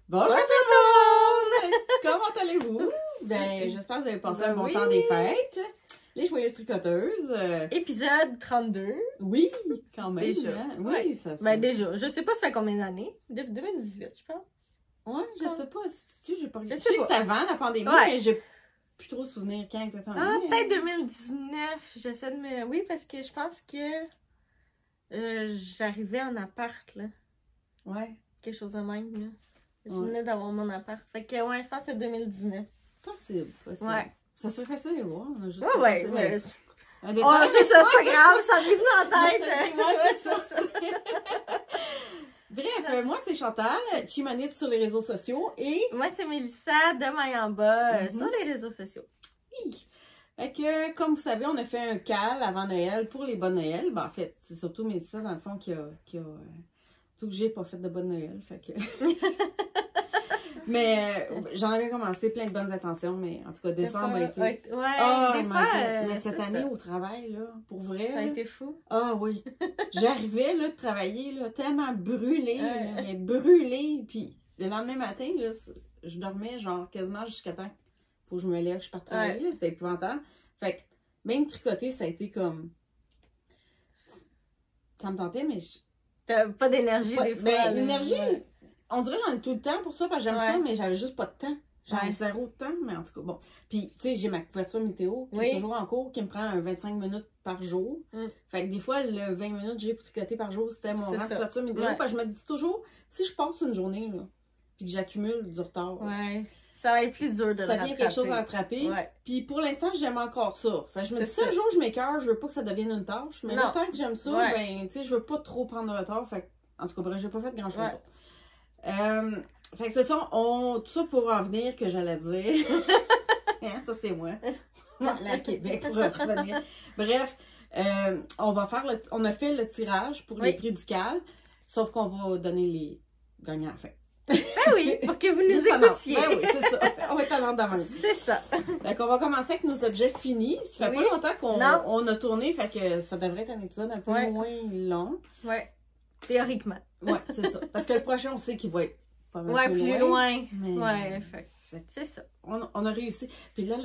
Bonjour tout le monde! Comment allez-vous? Ben, j'espère que vous avez passé un bon temps des fêtes. Les joyeuses tricoteuses. Épisode 32. Oui, quand même. Déjà. Hein? Oui, Ouais. ça Ben déjà, je sais pas ça fait combien d'années. Depuis 2018, je pense. Ouais, je sais pas. J'ai pas... Je Je sais sais que pas. c'est avant la pandémie, Ouais. mais j'ai plus trop souvenir quand exactement. Ah, Mais- peut-être 2019. J'essaie de me... Oui, parce que je pense que j'arrivais en appart, là. Ouais, Quelque chose de même, là. Je Ouais. venais d'avoir mon appart. Fait que, ouais, je pense que c'est 2019. possible. Ouais. Ça serait facile à voir. Juste Ouais, pas ouais. facile, mais- mais- Un Oh, détail. c'est ça, c'est pas grave, ça m'est venu en tête. Nostalgie, ouais, c'est ça. Bref, moi c'est Chantal, Chimanite sur les réseaux sociaux et... Moi, c'est Mélissa de Mayamba Mhm. sur les réseaux sociaux. Oui. Fait que, comme vous savez, on a fait un cal avant Noël pour les bonnes Noël. Ben, en fait, c'est surtout Mélissa, dans le fond, qui a tout que j'ai pas fait de bonne Noël. Fait que... Mais j'en avais commencé plein de bonnes intentions, mais en tout cas, décembre a été... Ouais, Oh des my fois, God. Mais cette c'est année ça. au travail, là, pour vrai, Ça a là, été fou. ah oui, j'arrivais là de travailler là, tellement brûlée, Ouais. là, mais brûlée, puis le lendemain matin, là, je dormais genre quasiment jusqu'à temps qu'il faut que je me lève, je parte travailler, là, c'était épouvantable. Fait que même tricoter, ça a été comme... Ça me tentait, mais... T'as pas d'énergie des fois. Ben, là. l'énergie, Ouais. on dirait que j'en ai tout le temps pour ça, parce que j'aime Ouais. ça, mais j'avais juste pas de temps. J'avais Ouais. zéro temps, mais en tout cas, bon. Puis, tu sais, j'ai ma couverture météo qui Oui. est toujours en cours, qui me prend un 25 minutes par jour. Mm. Fait que des fois, le 20 minutes que j'ai pour tricoter par jour, c'était mon C'est rang de ça. couverture météo. Ouais. Parce que je me dis toujours, si je passe une journée, là, puis que j'accumule du retard, Ouais. Ça va être plus dur de ça le devient quelque chose à rattraper. rattraper. Ouais. Puis pour l'instant, j'aime encore ça. Fait que je me dis, C'est si un ça. jour je m'écœure, je veux pas que ça devienne une tâche. Mais Non. le temps que j'aime ça, Ouais. ben, tu sais, je veux pas trop prendre de retard. Fait que, en tout cas, bref, j'ai pas fait grand chose. Ouais. Fait que c'est ça, tout ça pour en venir que j'allais dire. Hein, ça, c'est moi. Là, à Québec, pour revenir. Bref, on a fait le tirage pour les Oui. prix du CAL, sauf qu'on va donner les gagnants à la fin. Ben oui, pour que vous nous Juste en ordre. écoutiez. Ben oui, c'est ça. On va être en ordre d'avance. C'est ça. Fait qu'on va commencer avec nos objets finis. Ça fait Oui. pas longtemps Non. qu'on a tourné, fait que ça devrait être un épisode un peu Ouais. moins long. Ouais. Théoriquement. Ouais, c'est ça. Parce que le prochain, on sait qu'il va être pas mal Ouais, plus loin. Mais, Ouais, fait. fait que C'est ça. on a réussi. Puis là,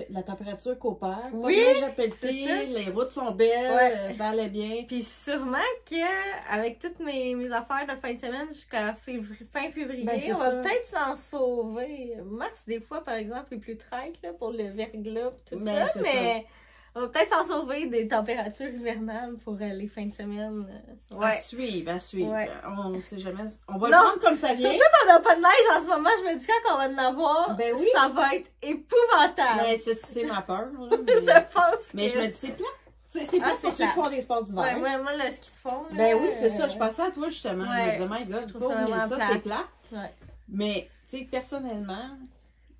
la température coopère. Oui, pas de neige à pelleter, c'est ça. les routes sont belles, Ouais. ça allait bien. Puis sûrement que avec toutes mes affaires de fin de semaine jusqu'à fin février, Ben, c'est on va ça. peut-être s'en sauver. Mars, des fois, par exemple, est plus traite là, pour le verglas et tout Ben, ça, c'est mais on va peut-être s'en sauver des températures hivernales pour les fins de semaine. À suivre, à suivre. Ouais. On sait jamais. On va Non. le prendre comme ça vient. Surtout qu'on n'a pas de neige en ce moment, je me dis quand on va en avoir, Ben oui. ça va être épouvantable. Mais c'est ma peur. Là, mais Je pense mais que... je me dis, c'est plat. C'est plat Ah, pour c'est ceux qui plat. font des sports d'hiver. Ouais, moi, le ski de fond. là, Ben oui, c'est ça. Je pensais à toi, justement. Je me Ouais. disais, my God, Je trouve pas ça oublier vraiment ça, plate. c'est plat. Ouais. Mais, tu sais, personnellement,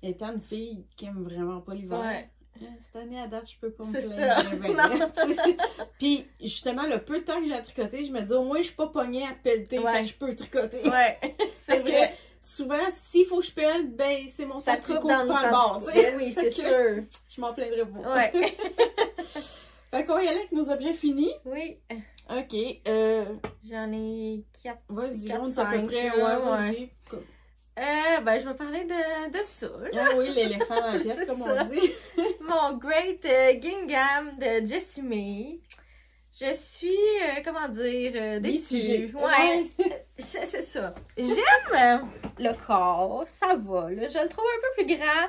étant une fille qui aime vraiment pas l'hiver, Ouais. cette année à date, je peux pas me C'est plaindre. ça. Ben, Non. tu sais, puis, justement, le peu de temps que j'ai à tricoter, je me dis, au moins, je suis pas pognée à pelleter, Ouais. fait que je peux tricoter. Ouais, c'est Parce vrai. que, souvent, s'il faut que je pelle, ben, c'est mon Ça sac coupe tricot dans qui le prend le temps. bord, tu sais. Ben oui, c'est Fait que sûr. Je m'en plaindrai pas. Ouais. Fait qu'on va y aller avec nos objets finis. Oui. OK. J'en ai 4. Vas-y, Quatre, on est à peu cinq, près. là, Ouais, vas-y. Ben, je vais parler de ça. là. Ah oui, l'éléphant dans la pièce, C'est comme ça. on dit. Mon Great Gingham de Jessie May. Je suis, comment dire, Mitigée. déçue. Ouais. C'est ça. J'aime le corps, ça va. Là. Je le trouve un peu plus grand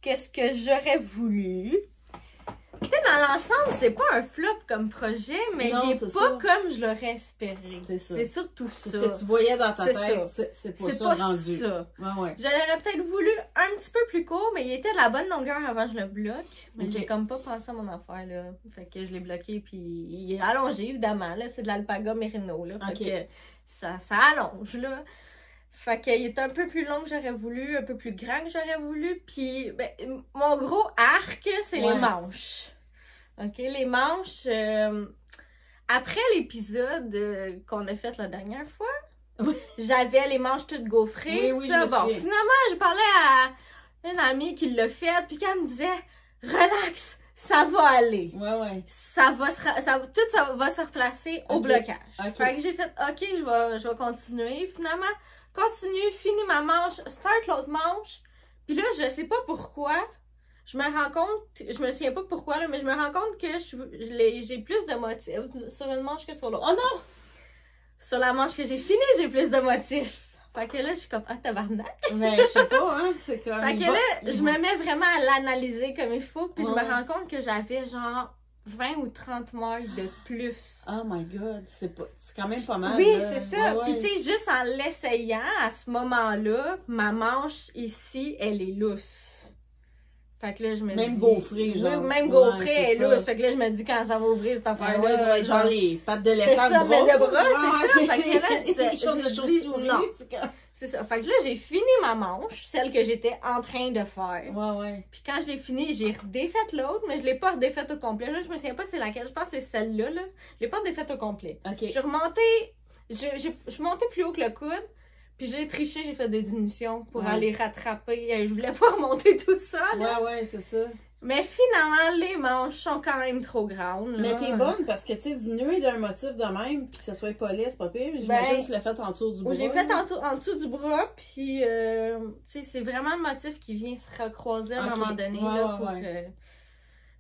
que ce que j'aurais voulu. Tu sais, dans l'ensemble, c'est pas un flop comme projet, mais Non, il est c'est pas ça. comme je l'aurais espéré. C'est ça. C'est surtout C'est ça. ce que tu voyais dans ta C'est tête, ça. c'est pas C'est ça pas rendu. ça. Ouais, ouais. Je l'aurais peut-être voulu un petit peu plus court, mais il était de la bonne longueur avant que je le bloque. Mais Ok. j'ai comme pas pensé à mon affaire, là. Fait que je l'ai bloqué, puis il est allongé, évidemment, là. C'est de l'alpaga mérino, là. Fait Ok. que ça allonge, là. Fait qu'il est un peu plus long que j'aurais voulu, un peu plus grand que j'aurais voulu. Puis, ben, mon gros arc, c'est Ouais. les manches. OK, les manches... après l'épisode qu'on a fait la dernière fois, Oui. j'avais les manches toutes gaufrées. Oui, ça. je me Bon, souviens. finalement, je parlais à une amie qui l'a fait, puis qu'elle me disait « Relax, ça va aller. Ouais. Tout va se replacer au blocage. Ok. Fait que j'ai fait, ok, je vais continuer. Finalement, continue, finis ma manche, start l'autre manche. Puis là, je sais pas pourquoi, je me souviens pas pourquoi, là, mais je me rends compte que j'ai plus de motifs sur une manche que sur l'autre. Oh non! Sur la manche que j'ai finie, j'ai plus de motifs. Fait que là, je suis comme, ah, tabarnak. Mais je sais pas, hein, c'est comme... Fait que là, je me mets vraiment à l'analyser comme il faut, puis je me rends compte que j'avais genre 20 ou 30 mailles de plus. Oh my god, c'est quand même pas mal. Oui, là. c'est ça. Ouais. Puis tu sais, juste en l'essayant, à ce moment-là, ma manche ici, elle est lousse. Fait que là, je me dis... Même gaufrée, genre. Oui, même gaufrée, ouais, elle est ça. lousse. Fait que là, je me dis, quand ça va ouvrir cette affaire-là... ouais, ça va être genre les pattes de C'est l'éléphant ça, de mais bras. de bras, c'est ça. Ouais, Fait que là, les choses de je dis chaussures. non. C'est ça. Fait que là, j'ai fini ma manche, celle que j'étais en train de faire. Ouais. Puis quand je l'ai fini, j'ai redéfaite l'autre, mais je l'ai pas redéfaite au complet. Là, je me souviens pas c'est laquelle. Je pense que c'est celle-là, là. Je l'ai pas redéfaite au complet. Ok. Je suis remontée, je suis montée plus haut que le coude, puis j'ai triché, j'ai fait des diminutions pour aller rattraper. Je voulais pas remonter tout ça, là. Ouais, c'est ça. Mais finalement, les manches sont quand même trop grandes, là. Mais t'es bonne parce que, tu sais, diminuer d'un motif de même, puis que ça soit poli, c'est pas pire. J'imagine que tu l'as fait en dessous du bras. J'ai fait en dessous du bras, puis, tu sais, c'est vraiment le motif qui vient se recroiser à un moment donné, là, pour...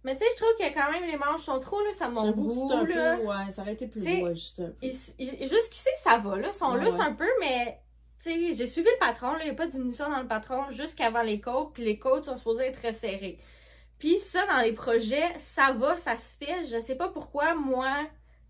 Mais tu sais, je trouve que quand même les manches sont trop, là, ça mon goût, un là. peu, ouais, ça aurait été plus beau, juste un peu. Jusqu'ici, ça va, là, ils sont lousses un peu, mais... Tu sais, j'ai suivi le patron, là, il n'y a pas de diminution dans le patron jusqu'avant les côtes, puis les côtes sont supposées être resserrées. Puis ça, dans les projets, ça va, ça se fait. Je sais pas pourquoi, moi,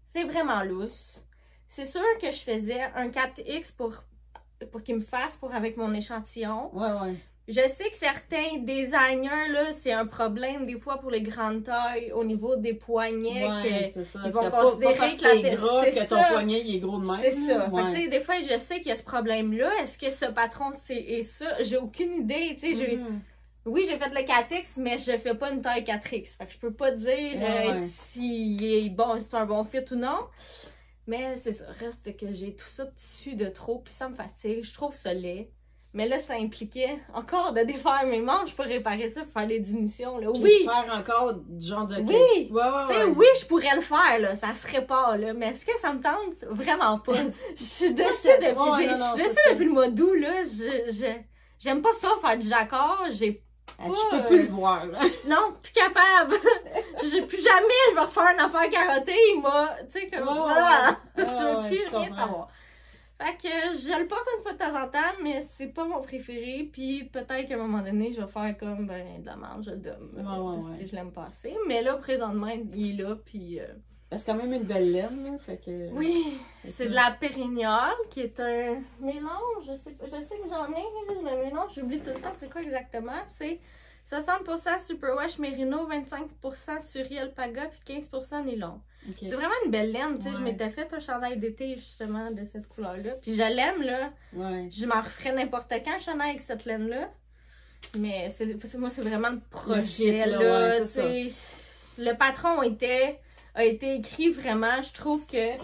c'est vraiment lousse. C'est sûr que je faisais un 4X pour qu'il me fasse avec mon échantillon. Ouais. Je sais que certains designers, là, c'est un problème des fois pour les grandes tailles au niveau des poignets. C'est ça. Ils vont considérer pas que la gras, que ton poignet il est gros de même. C'est ça. Ouais. Fait que, tu sais, des fois, je sais qu'il y a ce problème-là. Est-ce que ce patron, c'est ça? J'ai aucune idée. Tu sais, oui, j'ai fait le 4X, mais je fais pas une taille 4X. Fait que je peux pas dire s'il est bon, si c'est un bon fit ou non. Mais c'est ça. Reste que j'ai tout ça tissu de trop, puis ça me fatigue. Je trouve ça laid. Mais là, ça impliquait encore de défaire mes manches pour réparer ça, pour faire les diminutions. Là. Oui! Faire encore du genre de... Oui! Ouais. Oui, je pourrais le faire, là, ça se répare, là. Mais est-ce que ça me tente? Vraiment pas. Je suis dessus depuis le mois d'août, là. J'aime pas ça, faire du jacquard. Je peux plus le voir, là. Non, plus capable. Plus jamais je vais refaire une affaire carottée. Tu sais, comme... je veux plus rien savoir. Fait que je le porte une fois de temps en temps, mais c'est pas mon préféré. Puis peut-être qu'à un moment donné, je vais faire comme de la merde, je le donne. Parce que je l'aime pas assez. Mais là, présentement, il est là. Puis. C'est quand même une belle laine, là. Fait que. Oui, c'est de la pérignole qui est un mélange. Je sais que j'en ai, mais le mélange, j'oublie tout le temps. C'est quoi exactement? C'est 60% Superwash Merino, 25% Suriel Paga, puis 15% nylon. Okay. C'est vraiment une belle laine, tu sais. Je m'étais fait un chandail d'été, justement, de cette couleur-là. Puis je l'aime, là. Ouais. Je m'en referais n'importe quand, un chandail avec cette laine-là. Mais moi, c'est vraiment le projet, là. Le patron a été écrit vraiment. Je trouve que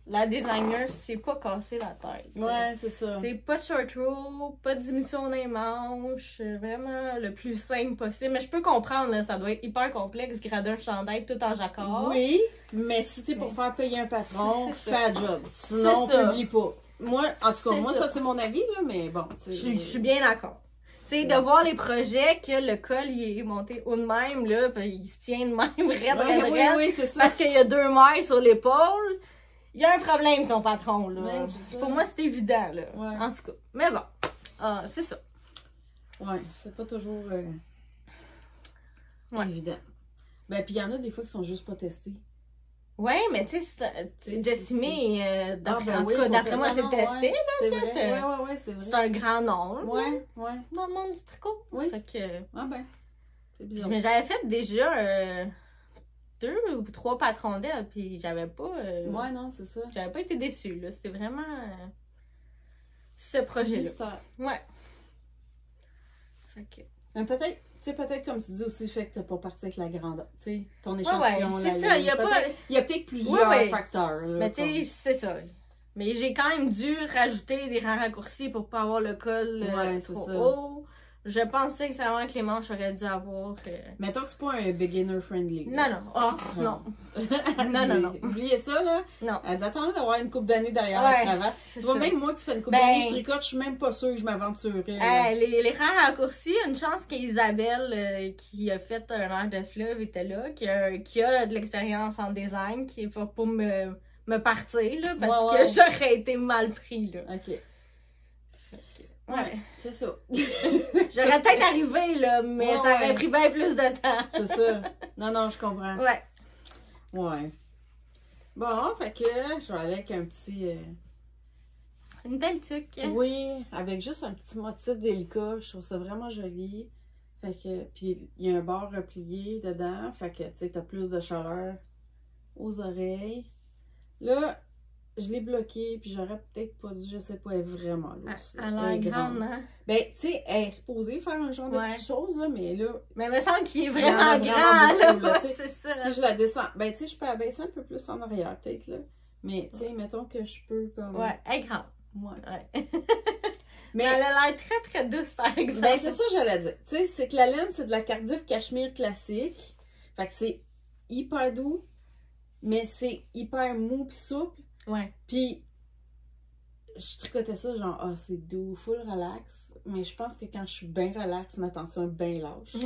la designer s'est pas cassé la tête. Ouais, c'est ça. C'est pas de short roll, pas de diminution dans les manches, vraiment le plus simple possible. Mais je peux comprendre, là, ça doit être hyper complexe, grader un chandail tout en jacquard. Oui, mais si t'es pour faire payer un patron, fais un job. Sinon, publie pas. Moi, en tout cas, ça c'est mon avis, là, mais bon. Je suis bien d'accord. Tu sais, de voir les projets que le col il est monté haut de même, là, puis il se tient de même, raide, oui, c'est ça. Parce qu'il y a 2 mailles sur l'épaule. Il y a un problème, ton patron, là. Ouais, pour moi, c'est évident, là. Ouais. En tout cas. Mais bon, c'est ça. Ouais, c'est pas toujours évident. Ben, puis il y en a des fois qui sont juste pas testés. Ouais, mais tu sais, Jessimé, d'après moi, c'est testé, là. C'est vrai. Ouais, c'est vrai. C'est un grand nom, là. Ouais. Dans le monde du tricot. Oui. Fait que... Ah ben, c'est bizarre. Mais j'avais fait déjà 2 ou 3 patrons d'elle, puis j'avais pas... ouais, non, c'est ça. J'avais pas été déçue, là. C'est vraiment ce projet-là. Ouais. Fait que... Mais peut-être comme tu dis aussi, fait que t'as pas parti avec la grandeur. Tu sais, ton échantillon, c'est ça. Il y a peut-être plusieurs facteurs, là. Mais tu sais, c'est ça. Mais j'ai quand même dû rajouter des rangs raccourcis pour pas avoir le col trop haut. Je pensais sincèrement que les manches auraient dû avoir... Mettons que c'est pas un beginner friendly. Non, non. Oh, non. Non. Oubliez ça, là. Non. Elle dit, attendez d'avoir une coupe d'années derrière la cravate. Tu vois, même moi qui fais une coupe d'années, je tricote, je suis même pas sûre que je m'aventurerais. Les rares raccourcis, une chance qu'Isabelle, qui a fait un air de fleuve, était là, qui a de l'expérience en design, qui est pour me partir, là, parce que j'aurais été mal pris, là. OK. Ouais, c'est ça. J'aurais peut-être arrivé, là, mais ça aurait pris bien plus de temps. C'est ça. Non, je comprends. Ouais. Ouais. Bon, fait que je vais aller avec un petit... Une belle tuque. Oui, avec juste un petit motif délicat. Je trouve ça vraiment joli. Fait que... Puis, il y a un bord replié dedans. Fait que, tu sais, t'as plus de chaleur aux oreilles. Là... Je l'ai bloqué, puis j'aurais peut-être pas dû, je sais pas, elle est vraiment lousse. Elle a l'air grande, hein? Ben, tu sais, elle est supposée faire un genre de petites choses, là, mais là... Mais il me semble qu'il est vraiment grand, là, c'est ça. Si je la descends, ben, tu sais, je peux la baisser un peu plus en arrière, peut-être, là. Mais, tu sais, mettons que je peux, comme... Ouais, elle est grande. Ouais. Mais elle a l'air très, très douce, par exemple. Ben, c'est ça que j'allais dire. Tu sais, c'est que la laine, c'est de la Cardiff Cachemire classique. Fait que c'est hyper doux, mais c'est hyper mou pis souple. Ouais. Puis, je tricotais ça genre, ah, c'est doux, full relax. Mais je pense que quand je suis bien relax, ma tension est bien lâche.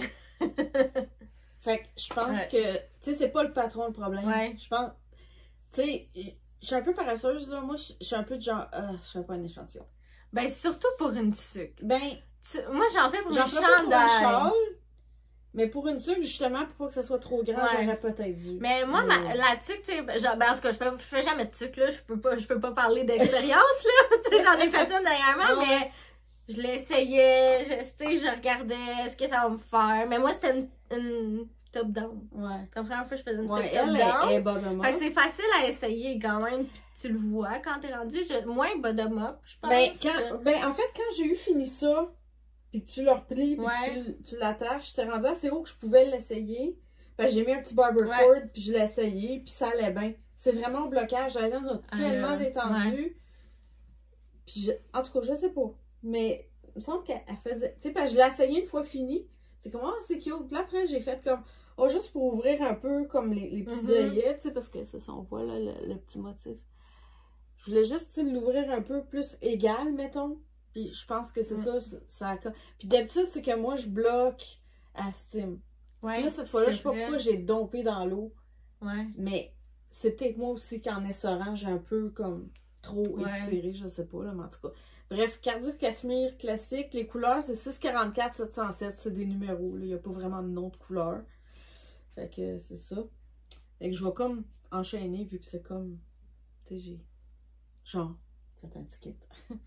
Fait que je pense que, tu sais, c'est pas le patron le problème. Ouais. Je pense, tu sais, je suis un peu paresseuse, là. Moi, je suis un peu de genre, je fais pas un échantillon. Ben, surtout pour une tuque. Ben, moi, j'en fais pour une chandail. Mais pour une tuque, justement, pour pas que ça soit trop grand, j'aurais peut-être dû. Mais moi, la tuque, tu sais, ben, en tout cas, je fais jamais de tuque, là. Je peux pas parler d'expérience, là. Tu sais, j'en ai fait une dernièrement, mais je l'essayais, tu sais, je regardais ce que ça va me faire. Mais moi, c'était une top-down. Ouais. La première fois que je faisais une tuque top-down. Elle est bottom-up. Fait que c'est facile à essayer quand même, pis tu le vois quand t'es rendu. Moins bottom-up, je pense. En fait, quand j'ai eu fini ça, puis que tu le replies, puis tu l'attaches, j'étais rendue assez haut que je pouvais l'essayer. J'ai mis un petit barber cord, puis je l'ai essayé, puis ça allait bien. C'est vraiment au blocage. La laine a tellement détendu. Puis, en tout cas, je sais pas. Mais il me semble qu'elle faisait... Tu sais, je l'ai essayé une fois fini. C'est comme, c'est cute. Puis là, après, j'ai fait comme... juste pour ouvrir un peu comme les petits œillets, tu sais, parce que c'est ça, on voit là le petit motif. Je voulais juste, tu sais, l'ouvrir un peu plus égal, mettons. Puis je pense que c'est ça. Puis d'habitude, c'est que moi, je bloque à Steam. Ouais, là, cette fois-là, je sais pas pourquoi j'ai dompé dans l'eau. Ouais. Mais c'est peut-être moi aussi qu'en essorant, j'ai un peu comme trop étiré, je sais pas, là, mais en tout cas. Bref, Cardiff Cachemire classique. Les couleurs, c'est 644 707. C'est des numéros, là. Il n'y a pas vraiment de nom de couleur. Fait que c'est ça. Fait que je vais comme enchaîner, vu que c'est comme... Tu sais, j'ai... Genre... Fait un petit kit.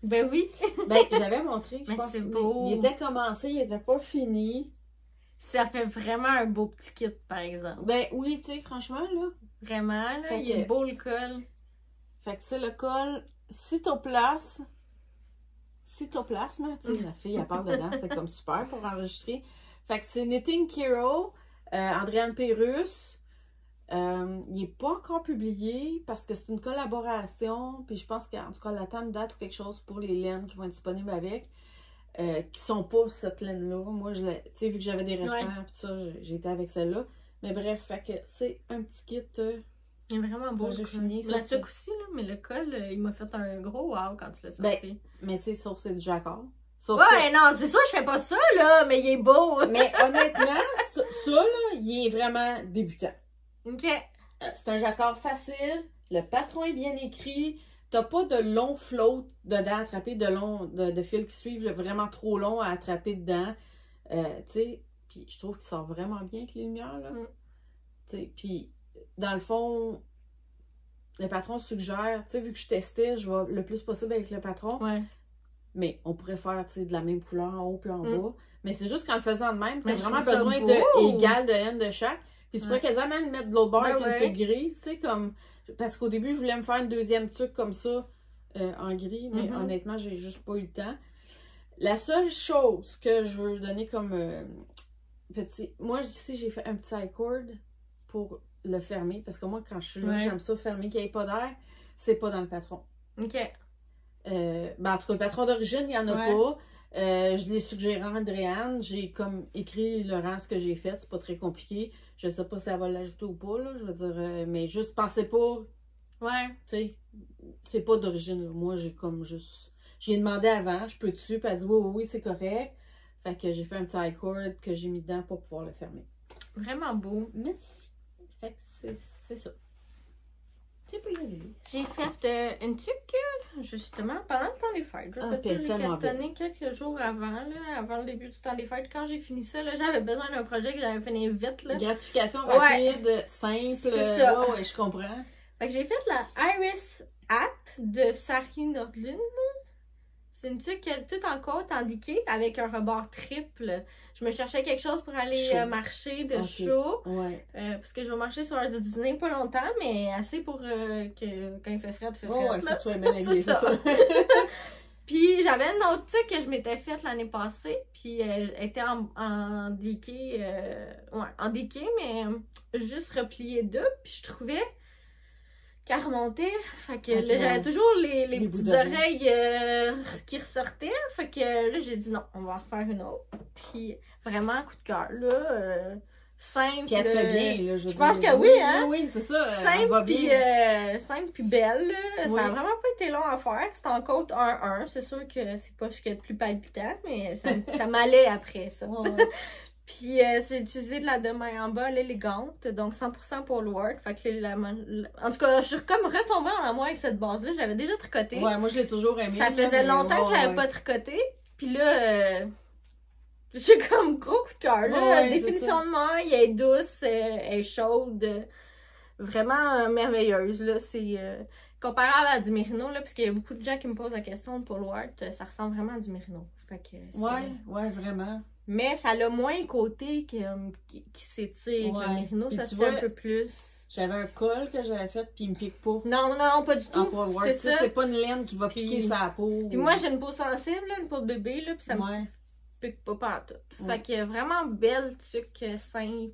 Ben oui. Ben, je l'avais montré, je pense. C'est beau. Il était commencé, il était pas fini. Ça fait vraiment un beau petit kit, par exemple. Ben oui, tu sais, franchement, là. Vraiment, là, il est beau le col. Fait que c'est le col cytoplasme. Cytoplasme, tu sais, la fille, elle parle dedans, c'est comme super pour enregistrer. Fait que c'est Knitting Hero, Andréane Pérusse. Il n'est pas encore publié parce que c'est une collaboration, puis je pense qu'en tout cas, elle attend une date ou quelque chose pour les laines qui vont être disponibles avec, qui sont pas cette laine-là. Moi, tu sais, vu que j'avais des restants, puis ça, j'ai été avec celle-là. Mais bref, fait que c'est un petit kit. Il est vraiment beau. J'ai fini. La tuque aussi, là, mais le col, il m'a fait un gros wow quand tu l'as sorti. Ben, mais tu sais, sauf c'est du jacquard. Non, c'est ça, je fais pas ça, là, mais il est beau. Mais honnêtement, ça, là, il est vraiment débutant. OK. C'est un jacquard facile, le patron est bien écrit, t'as pas de long float dedans à attraper, de fils qui suivent vraiment trop long à attraper dedans. Tu sais, puis je trouve qu'il sort vraiment bien avec les lumières, là. Tu sais, puis dans le fond, le patron suggère, tu sais, vu que je testais, je vais le plus possible avec le patron. Ouais. Mais on pourrait faire, tu sais, de la même couleur en haut puis en bas. Mais c'est juste qu'en le faisant de même, t'as vraiment besoin d'égal de laine de chaque. Puis tu pourrais quasiment le mettre de l'autre bord avec une tuque grise, tu sais, comme... Parce qu'au début, je voulais me faire une deuxième tuque comme ça, en gris, mais honnêtement, j'ai juste pas eu le temps. La seule chose que je veux donner comme petit... Moi, ici, j'ai fait un petit I-cord pour le fermer, parce que moi, quand je suis là, j'aime ça fermer, qu'il n'y ait pas d'air. C'est pas dans le patron. OK. Ben, en tout cas, le patron d'origine, il n'y en a pas. Je l'ai suggéré à Andréane. J'ai comme écrit le rang ce que j'ai fait. C'est pas très compliqué. Je sais pas si elle va l'ajouter ou pas, là. Je veux dire, mais juste pensez pas. Ouais. Tu sais, c'est pas d'origine, là. Moi, j'ai comme juste. J'ai demandé avant, je peux dessus, puis elle dit oui, c'est correct. Fait que j'ai fait un petit i-cord que j'ai mis dedans pour pouvoir le fermer. Vraiment beau. Merci. Fait que c'est ça. Tu peux y aller. J'ai fait une tuque, justement, pendant le temps des fêtes. J'ai questionné quelques jours avant, là, avant le début du temps des fêtes. Quand j'ai fini ça, j'avais besoin d'un projet que j'avais fini vite. Là. Gratification rapide, simple. C'est ça. Ouais, je comprends. Fait que j'ai fait la Iris Hat de Sari Nordlund. C'est une tuque toute en côte, indiquée, avec un rebord triple. Je me cherchais quelque chose pour aller marcher de chaud. Ouais. Parce que je vais marcher sur l'heure du dîner pas longtemps, mais assez pour que quand il fait frais, il fait frais. Ouais, faut que tu sois bien habillée, c'est ça. Puis j'avais une autre tuque que je m'étais faite l'année passée, puis elle était en déqué, en déqué, mais juste repliée deux, puis je trouvais qu'elle remontait. Fait que là, j'avais toujours les petites oreilles qui ressortaient. Fait que là, j'ai dit non, on va en refaire une autre. Puis vraiment, coup de cœur, là, simple. Puis elle te fait bien, là. Je pense que oui, hein? Oui, c'est ça. Simple, va bien. Simple puis belle, là. Oui. Ça a vraiment pas été long à faire. C'était en côte 1-1. C'est sûr que c'est pas ce qu'il y a de plus palpitant, mais ça m'allait après ça. Ouais. Puis c'est utilisé de la de main en bas, l'élégante, donc 100% pour Word. Fait que en tout cas, je suis comme retombée en amour avec cette base-là. J'avais déjà tricoté. Ouais, moi je l'ai toujours aimé. Ça faisait longtemps que j'avais pas tricoté. Puis là, j'ai comme gros coup de cœur. La définition de maille, elle est douce, elle est chaude, vraiment merveilleuse. Là, c'est comparable à du mérino, là, parce qu'il y a beaucoup de gens qui me posent la question de Paul Ward, ça ressemble vraiment à du mérino. Fait que ouais, vraiment. Mais ça a moins le côté qui s'étire. Le mérino, ça se fait un peu plus. J'avais un col que j'avais fait, puis il me pique pas. Non, pas du tout. C'est ça. C'est pas une laine qui va piquer sa peau. Puis moi, j'ai une peau sensible, là, une peau de bébé, là, puis ça me pique pas partout. Fait que vraiment belle, tuque, simple.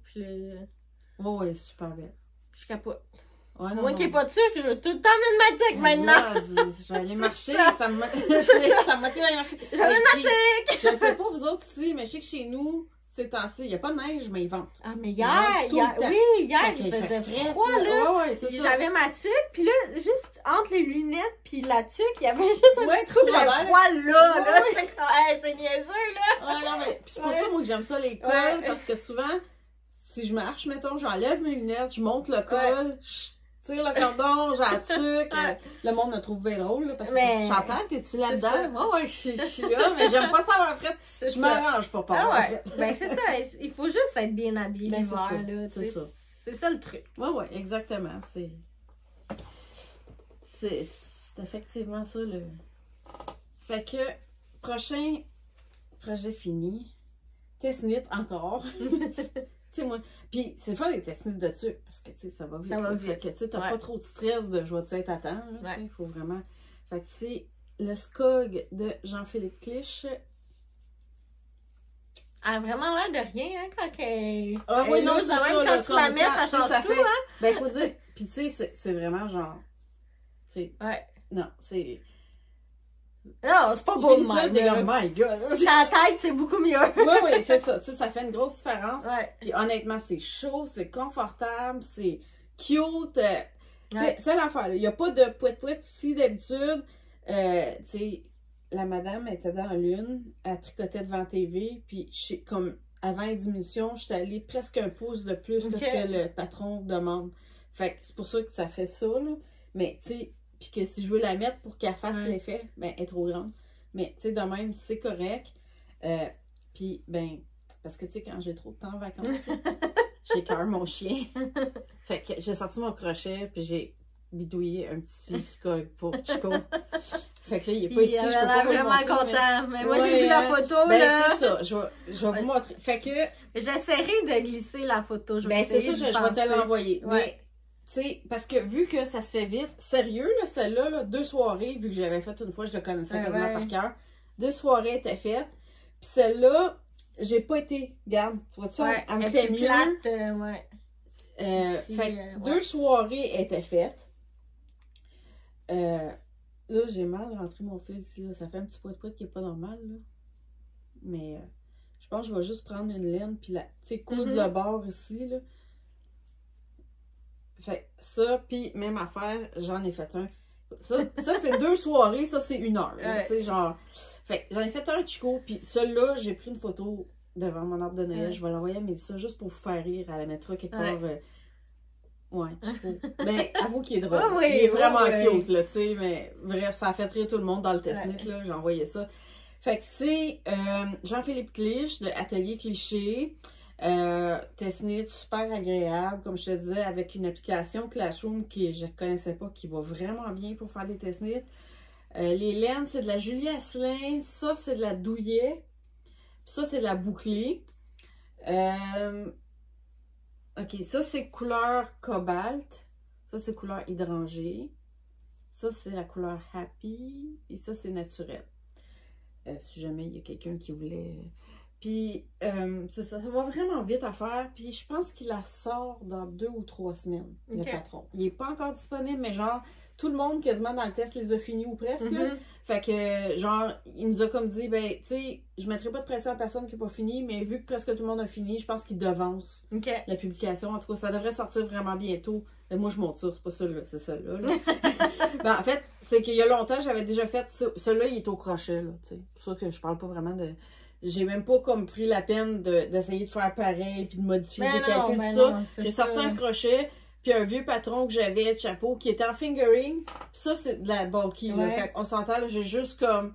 Ouais, super belle. Je capote. Ouais, moi qui n'ai pas de sucre, je veux tout le temps mettre ma tuque maintenant. Je vais aller marcher, ça me motive à aller marcher. Je veux ma tuque! Je sais pas vous autres ici, mais je sais que chez nous, c'est temps-ci, il n'y a pas de neige, mais ils vendent. Ah, mais hier, il faisait froid, là. Ouais, c'est ça. J'avais ma tuque, puis là, juste entre les lunettes puis la tuque, il y avait juste un petit trou, j'avais froid là. C'est niaiseux, là. Ouais, non, mais c'est pour ça, moi, que j'aime ça, les cols, parce que souvent, si je marche, mettons, j'enlève mes lunettes, je monte le col, je tire le cordon, j'attuque. Le monde me trouve bien drôle, là, parce que Chantal, t'es-tu là-dedans? Ouais, je suis là, mais j'aime pas ça en fait. Je m'arrange pas en fait. Ben, c'est ça. Il faut juste être bien habillé l'hiver, là. C'est ça le truc. Ouais, exactement. C'est effectivement ça, le... Fait que, prochain projet fini. Test-knit encore. Tu sais, moi, puis c'est le fun des test-knit de tuque, parce que, tu sais, ça va vite. Ça va vite. Fait que, tu sais, t'as pas trop de stress de je vais-tu être à temps, là, tu sais, il faut vraiment... Fait que, c'est le Skog de Jean-Philippe Clich. Elle a vraiment l'air de rien, hein, quand elle... Ah oui, non, c'est ça, quand tu la mets, ça change tout, hein. Ben, faut dire... Puis, tu sais, c'est vraiment genre... Tu sais... Ouais. Non, c'est... Non, c'est pas beau de même. T'es comme, my God. Sa tête, c'est beaucoup mieux. Oui, c'est ça. Tu sais, ça fait une grosse différence. Ouais. Puis honnêtement, c'est chaud, c'est confortable, c'est cute. Tu sais, seule affaire, il n'y a pas de pouet-pouet. Si d'habitude, tu sais, la madame était dans l'une, elle tricotait devant TV, puis comme avant la diminution, je suis allée presque un pouce de plus que ce que le patron demande. Fait que c'est pour ça que ça fait ça, là. Mais, tu sais, puis que si je veux la mettre pour qu'elle fasse l'effet, ben, elle est trop grande. Mais, tu sais, de même, c'est correct. Puis, ben, parce que, tu sais, quand j'ai trop de temps en vacances, j'écœure mon chien. Fait que j'ai sorti mon crochet, puis j'ai bidouillé un petit Skog pour Chico. Fait que là, il est pas ici, je peux pas vous le montrer. Vraiment content. Mais moi, j'ai vu la photo, ben, là. c'est ça. Je vais vous montrer. Fait que... J'essaierai de glisser la photo. Ben, c'est ça, je vais te l'envoyer. Mais... Tu sais, parce que vu que ça se fait vite, sérieux, là, celle-là, là, 2 soirées, vu que j'avais fait une fois, je le connaissais quasiment par cœur. 2 soirées étaient faites. Puis celle-là, j'ai pas été, regarde, tu vois-tu, elle me fait mieux. Plate, fait 2 soirées étaient faites. Là, j'ai mal rentré mon fil ici, là. Ça fait un petit poit-poit qui est pas normal, là. Mais je pense que je vais juste prendre une laine, puis tu sais, coudre le bord ici, là. Fait ça, puis même affaire, j'en ai fait un. Ça c'est 2 soirées, ça, c'est 1 heure. Tu sais, genre... Fait j'en ai fait un Chico, puis celui-là, j'ai pris une photo devant mon arbre de Noël. Je vais l'envoyer à Mélissa juste pour vous faire rire. Elle la mettra quelque part... Ouais, Chico. Mais avoue qu'il est drôle. Il est vraiment cute, là, tu sais. Mais bref, ça a fait rire tout le monde dans le test-knit, là. J'ai envoyé ça. Fait que c'est Jean-Philippe Clich de Atelier Cliché. Test-knit super agréable, comme je te disais, avec une application Classroom que je ne connaissais pas, qui va vraiment bien pour faire des test-knit. Les laines, c'est de la Julie Asselin. Ça, c'est de la Douillet. Puis ça, c'est de la Bouclée. Ok, ça, c'est couleur cobalt. Ça, c'est couleur hydrangée. Ça, c'est la couleur Happy. Et ça, c'est naturel. Si jamais il y a quelqu'un qui voulait... Puis, c'est ça, ça va vraiment vite à faire. Puis, je pense qu'il la sort dans 2 ou 3 semaines, le patron. Il n'est pas encore disponible, mais genre, tout le monde quasiment dans le test les a finis ou presque. Là. Fait que, genre, il nous a comme dit, ben, tu sais, je mettrai pas de pression à personne qui n'a pas fini, mais vu que presque tout le monde a fini, je pense qu'il devance la publication. En tout cas, ça devrait sortir vraiment bientôt. Ben, moi, je monte ça, c'est pas celui-là, c'est celui-là. Là. Ben, en fait, c'est qu'il y a longtemps, j'avais déjà fait, celui-là, il est au crochet, là, tu sais. C'est pour ça que je parle pas vraiment de... J'ai même pas comme pris la peine d'essayer de faire pareil puis de modifier des calculs, tout ça. J'ai sorti un crochet puis un vieux patron que j'avais de chapeau qui était en fingering. Puis ça, c'est de la bulky. Là. Fait qu'on s'entend, là, j'ai juste comme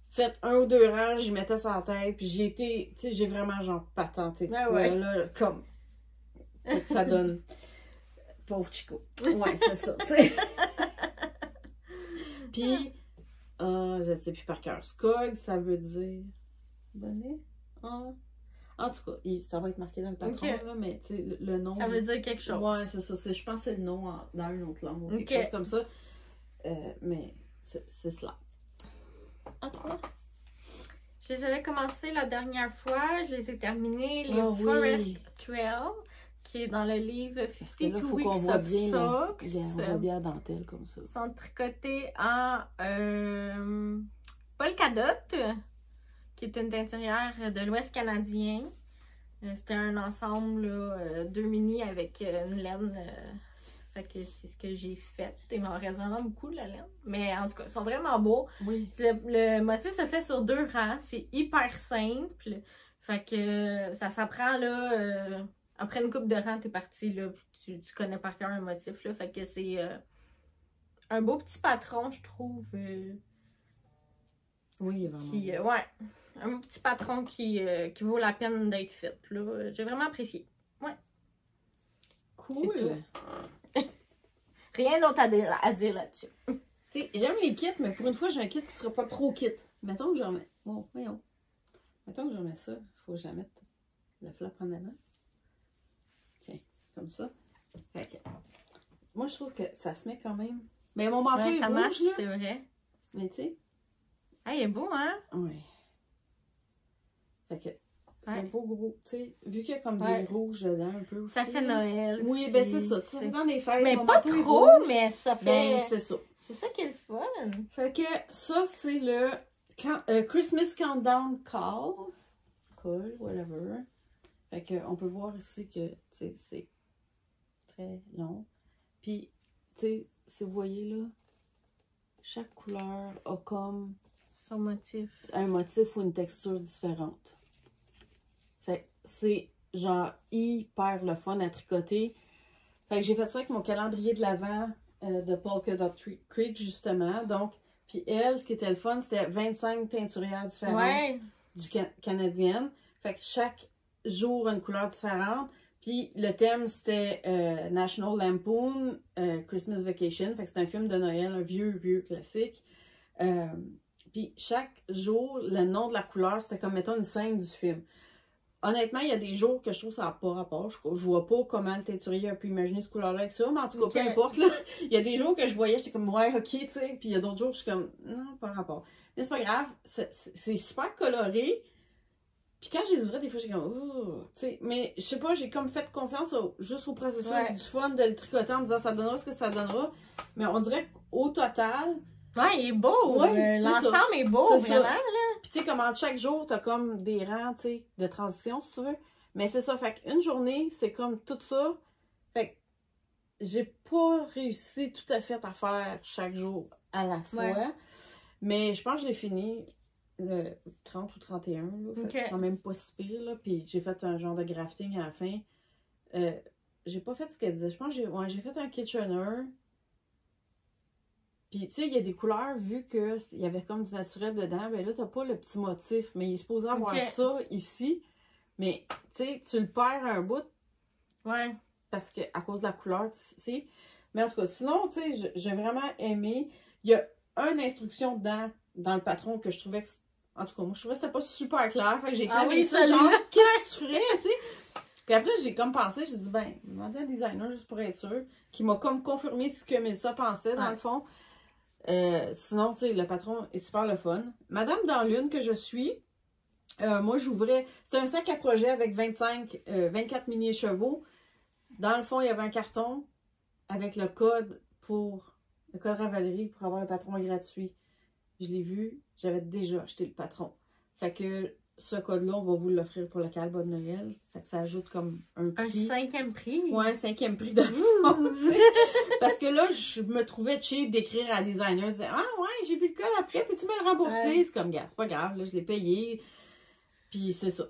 fait 1 ou 2 rangs, j'y mettais ça en tête puis j'ai été, tu sais, j'ai vraiment genre patenté. Là, comme, ça donne. Pauvre Chico. Ouais, c'est ça, tu sais. Puis, je sais plus par cœur. Skog, ça veut dire... Bonnet? En tout cas, ça va être marqué dans le patron, là, mais le nom... Ça veut dire quelque chose. Ouais, c'est ça. Je pense que c'est le nom dans une autre langue ou quelque chose comme ça. Mais c'est cela. À toi? Je les avais commencés la dernière fois. Je les ai terminés. Les Forest Trail, qui est dans le livre 52 Weeks of Socks. On voit bien la dentelle comme ça. Ils sont tricotés en polkadot, qui est une teinturière de l'Ouest canadien. C'était un ensemble, là, 2 mini avec une laine. Fait que c'est ce que j'ai fait. Il m'en reste vraiment beaucoup de la laine. Mais en tout cas, ils sont vraiment beaux. Oui. Le motif se fait sur 2 rangs. C'est hyper simple. Fait que ça s'apprend là. Après une couple de rangs, t'es parti là. Tu connais par cœur un motif là. Fait que c'est un beau petit patron, je trouve. Oui, vraiment. Qui, ouais. Un petit patron qui vaut la peine d'être fait. Là, j'ai vraiment apprécié. Ouais. Cool. Rien d'autre à dire là-dessus. Tu sais, j'aime les kits, mais pour une fois, j'ai un kit qui sera pas trop kit. Mettons que j'en mets. Bon, voyons. Mettons que j'en mets ça. Faut que j'en mette le flap en avant. Tiens, comme ça. Fait que, moi, je trouve que ça se met quand même. Mais mon manteau est ça rouge, marche, là. c'est vrai. Mais tu sais. Ah, il est beau, hein? Oui. Fait que c'est un beau gros. Tu sais, vu qu'il y a comme des rouges dedans un peu aussi. Ça fait Noël. Oui, ben c'est ça. Tu sais, dans des fêtes. Mais mon pas manteau est trop, rouge. mais ça fait. Ben, c'est ça. C'est ça qui est le fun. Fait que ça, c'est le Christmas Countdown Call, whatever. Fait que on peut voir ici que c'est très long. Puis, tu sais, si vous voyez là, chaque couleur a comme son motif. Un motif ou une texture différente. Fait que c'est genre hyper le fun à tricoter. Fait que j'ai fait ça avec mon calendrier de l'Avent de Polka Dot Creek, justement. Donc, puis elle, ce qui était le fun, c'était 25 teinturières différentes canadiennes. Fait que chaque jour, une couleur différente. Puis le thème, c'était National Lampoon, Christmas Vacation. Fait que c'est un film de Noël, un vieux classique. Puis chaque jour, le nom de la couleur, c'était comme, mettons, une scène du film. Honnêtement, il y a des jours que je trouve ça n'a pas rapport. Je vois pas comment le teinturier a pu imaginer ce couleur-là avec ça, mais en tout cas, peu importe. Là. Il y a des jours que je voyais, j'étais comme, ouais, ok, tu sais. Puis il y a d'autres jours, je suis comme, non, pas rapport. Mais c'est pas grave, c'est super coloré. Puis quand je les ouvrais, des fois, j'étais comme, oh, tu sais. Mais je sais pas, j'ai comme fait confiance juste au processus du fun de le tricoter en me disant, ça donnera ce que ça donnera. Mais on dirait qu'au total, Ouais, il est beau. Ouais, l'ensemble est beau, c'est vraiment, ça. là. Puis tu sais, comme entre chaque jour, t'as comme des rangs, tu sais, de transition, si tu veux. Mais c'est ça, fait qu'une journée, c'est comme tout ça. Fait que j'ai pas réussi tout à fait à faire chaque jour à la fois. Ouais. Mais je pense que je l'ai fini le 30 ou 31, là. Fait que c'est quand même pas si pire, là. Puis j'ai fait un genre de grafting à la fin. J'ai pas fait ce qu'elle disait. Je pense que j'ai fait un Kitchener. Puis, tu sais, il y a des couleurs, vu qu'il y avait comme du naturel dedans, ben là, t'as pas le petit motif. Mais il est supposé avoir ça ici. Mais, tu sais, tu le perds un bout. Ouais. Parce que, à cause de la couleur, tu sais. Mais en tout cas, sinon, tu sais, j'ai vraiment aimé. Il y a une instruction dans le patron que je trouvais que, en tout cas, moi, je trouvais que c'était pas super clair. Fait que j'ai écrit ça, genre, qu'est-ce que tu ferais, tu sais? Puis après, j'ai comme pensé, j'ai dit, ben, demander à un designer juste pour être sûr, qui m'a comme confirmé ce que Mélissa pensait, dans le fond. Sinon, tu sais, le patron est super le fun. Madame dans l'une que je suis, moi, j'ouvrais... C'est un sac à projet avec 24 mini-chevaux. Dans le fond, il y avait un carton avec le code Ravalerie pour avoir le patron gratuit. Je l'ai vu, j'avais déjà acheté le patron. Fait que ce code-là, on va vous l'offrir pour le Calba de Noël. Fait que ça ajoute comme un prix. Un 5e prix. Ouais, un 5e prix dans le fond, tu sais. Parce que là, je me trouvais cheap d'écrire à designer, de dire « Ah ouais, j'ai vu le code après, puis tu me le rembourser. Ouais. C'est comme, gars, c'est pas grave, là, je l'ai payé. Puis c'est ça.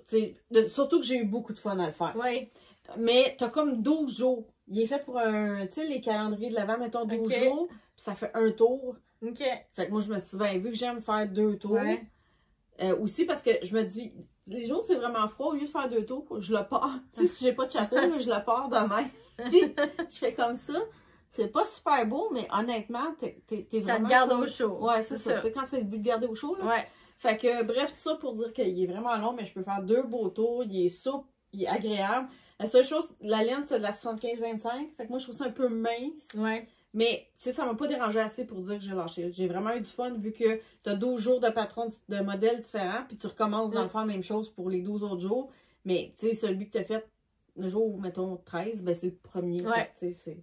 Surtout que j'ai eu beaucoup de fun à le faire. Ouais. Mais t'as comme 12 jours. Il est fait pour tu sais, les calendriers de l'Avent, mettons 12 jours, puis ça fait un tour. OK. Fait que moi, je me suis dit, ben, vu que j'aime faire 2 tours, aussi parce que je me dis, les jours, c'est vraiment froid, au lieu de faire 2 tours, je le pars. Tu sais, si j'ai pas de chapeau, là, je le pars demain. Puis, je fais comme ça. C'est pas super beau, mais honnêtement, t'es vraiment... Ça te garde au chaud. Ouais, c'est ça. Tu sais, quand c'est le but de garder au chaud, là. Ouais. Fait que, bref, tout ça pour dire qu'il est vraiment long, mais je peux faire 2 beaux tours. Il est souple, il est agréable. La seule chose, la laine, c'est de la 75-25. Fait que moi, je trouve ça un peu mince. Ouais. Mais, tu sais, ça m'a pas dérangé assez pour dire que j'ai lâché. J'ai vraiment eu du fun vu que t'as 12 jours de patrons de modèles différents, puis tu recommences dans le faire la même chose pour les 12 autres jours. Mais, tu sais, celui que t'as fait le jour, mettons, 13, ben c'est le premier. Ouais. Tu sais,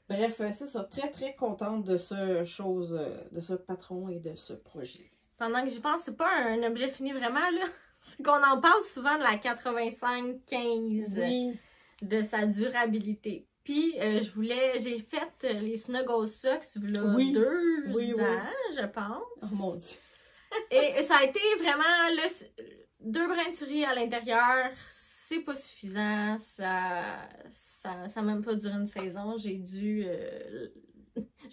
bref, c'est ça. Très, très contente de de ce patron et de ce projet. Pendant que j'y pense, c'est pas un objet fini vraiment, là. C'est qu'on en parle souvent de la 85-15, oui, de sa durabilité. Puis, j'ai fait les Snuggle Socks, là, 2 ans, je pense. Oh mon Dieu. Et ça a été vraiment, 2 brins de souris à l'intérieur, c'est pas suffisant, ça a même pas duré une saison. J'ai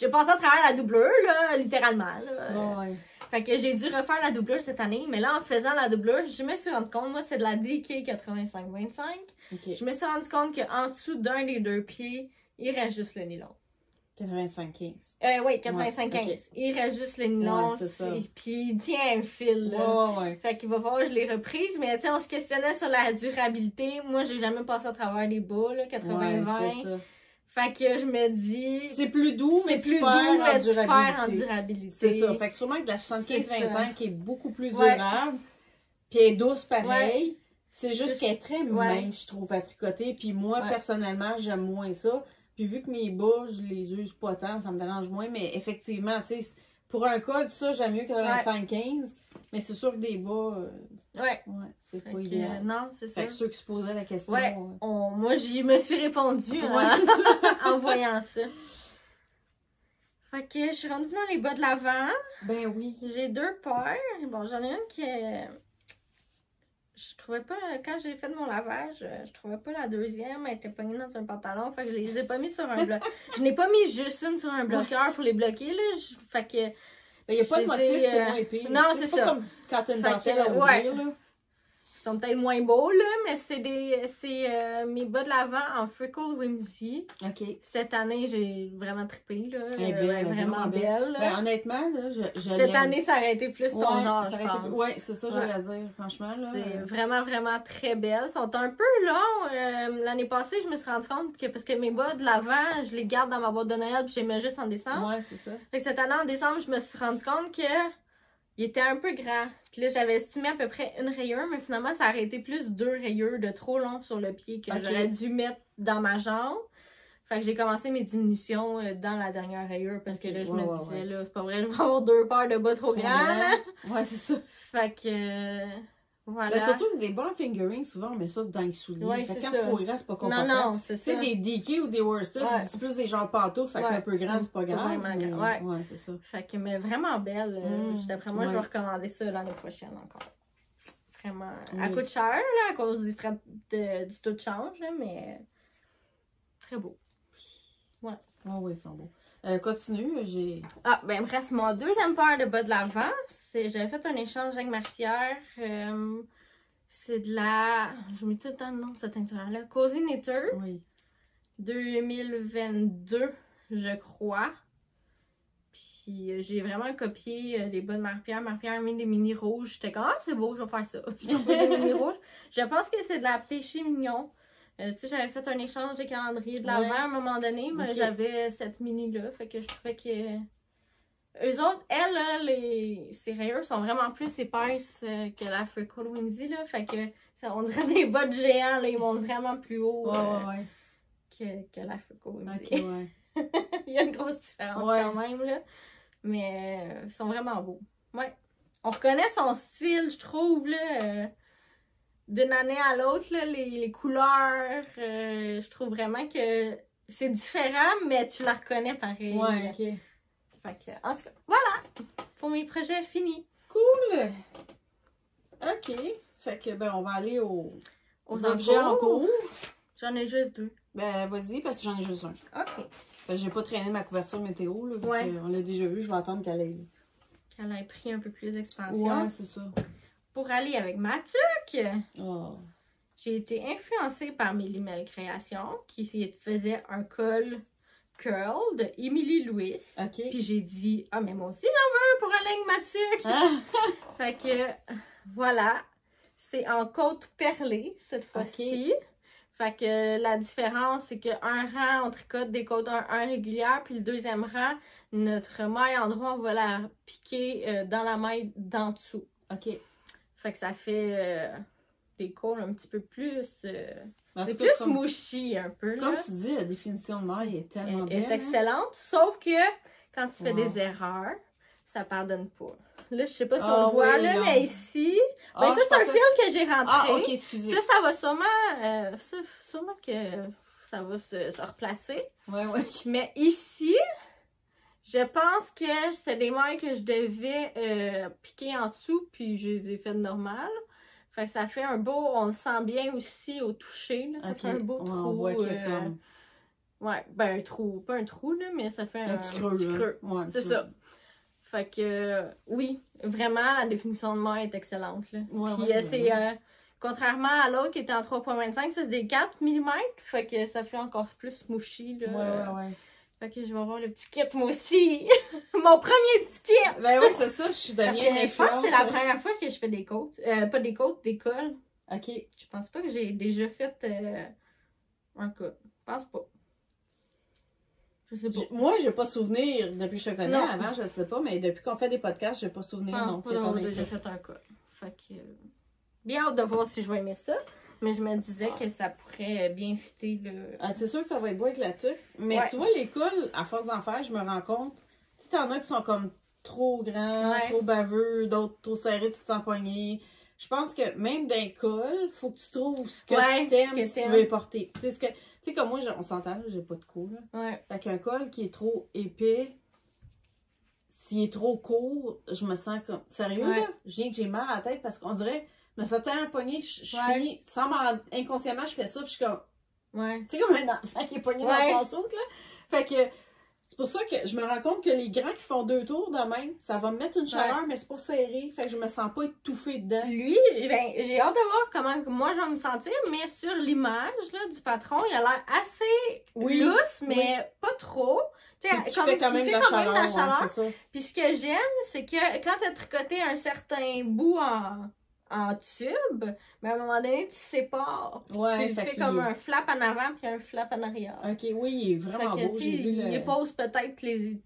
passé à travers la doublure, là, littéralement. Là. Ouais. Fait que j'ai dû refaire la doublure cette année, mais là, en faisant la doublure, je me suis rendu compte, moi, c'est de la DK 85-25. Okay. Je me suis rendu compte qu'en dessous d'un des 2 pieds, il reste juste le nylon. 85-15. Oui, 85-15. Okay. Il reste juste le nylon, puis il tient un fil. Là. Ouais. Fait qu'il va falloir que je les reprise, mais tu sais, on se questionnait sur la durabilité. Moi, j'ai jamais passé à travers les bas, là, 80-20. Ouais, c'est ça. Fait que je me dis... C'est plus doux, mais tu perds en durabilité. C'est ça. Fait que sûrement que la 75-25 est beaucoup plus durable. Puis elle est douce pareil. C'est juste qu'elle est très mince, je trouve, à tricoter. Puis moi, personnellement, j'aime moins ça. Puis vu que mes bas, je les use pas tant, ça me dérange moins. Mais effectivement, tu sais, pour un col, ça, j'aime mieux 85-15. Mais c'est sûr que des bas... c'est pas idéal. Non, c'est ça. Fait que ceux qui se posaient la question... moi, j'y me suis répondu c'est ça. en voyant ça. Fait que je suis rendue dans les bas de l'avant. Ben oui. J'ai 2 paires. Bon, j'en ai une qui est... Je trouvais pas... Quand j'ai fait mon lavage, je trouvais pas la deuxième. Elle était pognée dans un pantalon. Fait que je les ai pas mis sur un bloc. Je n'ai pas mis juste une sur un bloqueur pour les bloquer, là. Fait que... Il n'y a pas de motif, c'est moins épais. Non, c'est ça. C'est pas comme quand tu as une dentelle à ouvrir, là. Ils sont peut-être moins beaux, là, mais c'est mes bas de l'avant en Freckle Whimsy. OK. Cette année, j'ai vraiment trippé, là. Elle est belle, vraiment belle. Ben, honnêtement, là, je cette année, ça aurait été plus ton genre, je pense. Oui, c'est ça, j'allais dire, franchement, là. C'est vraiment, vraiment très belle. Ils sont un peu longs. L'année passée, je me suis rendu compte que, parce que mes bas de l'avant, je les garde dans ma boîte de Noël, puis je les mets juste en décembre. Ouais, c'est ça. Fait que cette année, en décembre, je me suis rendu compte que il était un peu grand. Puis là, j'avais estimé à peu près une rayure, mais finalement, ça aurait été plus 2 rayures de trop long sur le pied que j'aurais dû mettre dans ma jambe. Fait que j'ai commencé mes diminutions dans la dernière rayure parce que là, je Ouais, me ouais, disais, ouais. là, c'est pas vrai, je vais avoir 2 paires de bas trop grands, là. Ouais, c'est ça. Fait que, voilà. Ben, surtout que des bons fingerings, souvent, on met ça dans les souliers. Ouais, fait que c'est quand ça. c'est trop grand, c'est pas Non, confortable. non, c'est Tu sais, ça. des DK ou des worsted, Ouais. c'est plus des genres pantoufles, fait Ouais, qu'un peu grand, c'est pas grave. vraiment mais... grand, ouais. Ouais, c'est ça. Fait que, mais vraiment belle. D'après moi, je vais ouais. recommander ça l'année prochaine encore. Vraiment. Oui. Elle coûte cher, là, à cause du frais du taux de change, là, mais très beau. Ouais, ouais, ils sont beaux. Continue, j'ai... Ah, ben, il me reste mon deuxième paire de bas de l'avant. J'avais fait un échange avec Marie-Pierre. C'est de la... Je mets tout le temps le nom de cette teinture-là. Cozy Knitter. Oui. 2022, je crois. Puis j'ai vraiment copié les bas de Marie-Pierre. Marie-Pierre a mis des mini rouges. J'étais comme, ah, c'est beau, je vais faire ça. J'ai trouvé des mini rouges. Je pense que c'est de la péché mignon. Tu sais, j'avais fait un échange de calendrier de l'avant à un moment donné, mais j'avais cette mini-là. Fait que je trouvais que. Eux autres, elles, là, ces rayures sont vraiment plus épaisses que la Freckle Whimsy, là. Fait que on dirait des bas de géants, là. Ils montent vraiment plus haut que la Freckle Whimsy. Ok, ouais. Il y a une grosse différence quand même, là. Mais ils sont vraiment beaux. Ouais. On reconnaît son style, je trouve, là. D'une année à l'autre, là, les couleurs, je trouve vraiment que c'est différent, mais tu la reconnais pareil. Ouais, ok. Fait que, en tout cas, voilà! Pour mes projets finis. Cool! Ok. Fait que, ben, on va aller aux objets en cours. J'en ai juste 2. Ben, vas-y, parce que j'en ai juste un. Ok. Ben, j'ai pas traîné ma couverture météo, là. Ouais. On l'a déjà vu, je vais attendre qu'elle ait. Qu'elle ait pris un peu plus d'expansion. Ouais, c'est ça. Pour aller avec ma tuque, Oh. j'ai été influencée par Mélimel Création, qui faisait un col curl de Emily Louis. Ok. Puis j'ai dit, ah, mais moi aussi j'en veux pour aller avec ma tuque. Ah. Fait que, voilà. C'est en côte perlée, cette fois-ci. Fait que la différence, c'est qu'un rang, on tricote des côtes 1 régulières, puis le deuxième rang, notre maille en droit, on va la piquer dans la maille d'en dessous. Ok. Fait que ça fait des côtes un petit peu plus... c'est plus comme, mushy un peu, là. Comme tu dis, la définition de maille est tellement belle. Elle est excellente, sauf que quand tu fais des erreurs, ça pardonne pas. Là, je sais pas si on le voit, là, mais ici... Ben, ça, c'est un fil que j'ai rentré. Ah, ok, excusez. Ça va sûrement... sûrement que ça va se replacer. Ouais, ouais. Mais ici, je pense que c'était des mailles que je devais piquer en dessous, puis je les ai faites normales. Fait que ça fait un beau... On le sent bien aussi au toucher, là. Ça fait un beau trou. On voit qu'il y a comme... Ouais, ben un trou. Pas un trou, là, mais ça fait un petit creux. Ouais, c'est ça. Fait que, oui, vraiment, la définition de maille est excellente, là. Ouais, puis c'est... contrairement à l'autre qui était en 3.25, ça c'est des 4 mm. Fait que ça fait encore plus mushy, là. Ouais. Fait que je vais avoir le petit kit, moi aussi. Mon premier petit kit! Ben oui, c'est ça, je suis devenue une je pense que c'est la influence. première fois que je fais des côtes. Pas des côtes, des cols. Ok. Je pense pas que j'ai déjà fait un col. Je pense pas. Je sais pas. Moi, j'ai pas souvenir depuis que je te connais. Non. Avant, je sais pas, mais depuis qu'on fait des podcasts, j'ai pas souvenir. Je pense non, pas d'avoir déjà fait un col. Fait que... bien hâte de voir si je vais aimer ça. Mais je me disais que ça pourrait bien fitter le... Ah, c'est sûr que ça va être beau avec la tuque. Mais tu vois, les cols, à force d'en faire, je me rends compte. Tu sais, t'en as qui sont comme trop grands, trop baveux, d'autres trop serrés, tu te sens poigné. Je pense que même d'un col, faut que tu trouves ce que t'aimes si tu veux les porter. Tu sais, comme moi, on s'entend, là, j'ai pas de cou, là. Ouais. Fait qu'un col qui est trop épais, s'il est trop court, je me sens comme... Sérieux, là? J'ai mal à la tête parce qu'on dirait... Je me sens tellement poignée, je finis... Inconsciemment, je fais ça, puis je suis comme... Ouais. Tu sais, comme un enfant qui est poigné dans son saute, là. Fait que... C'est pour ça que je me rends compte que les grands qui font 2 tours de même, ça va me mettre une chaleur, mais c'est pas serré. Fait que je me sens pas étouffée dedans. Lui, ben, j'ai hâte de voir comment moi je vais me sentir, mais sur l'image là du patron, il a l'air assez lousse, mais pas trop. Tu sais, il fait quand même de la chaleur. Ouais, c'est ça. Puis ce que j'aime, c'est que quand tu as tricoté un certain bout en tube, mais à un moment donné, tu sépares. Ouais, tu fais comme un flap en avant puis un flap en arrière. Ok, oui, il est vraiment beau. Il épouse peut-être il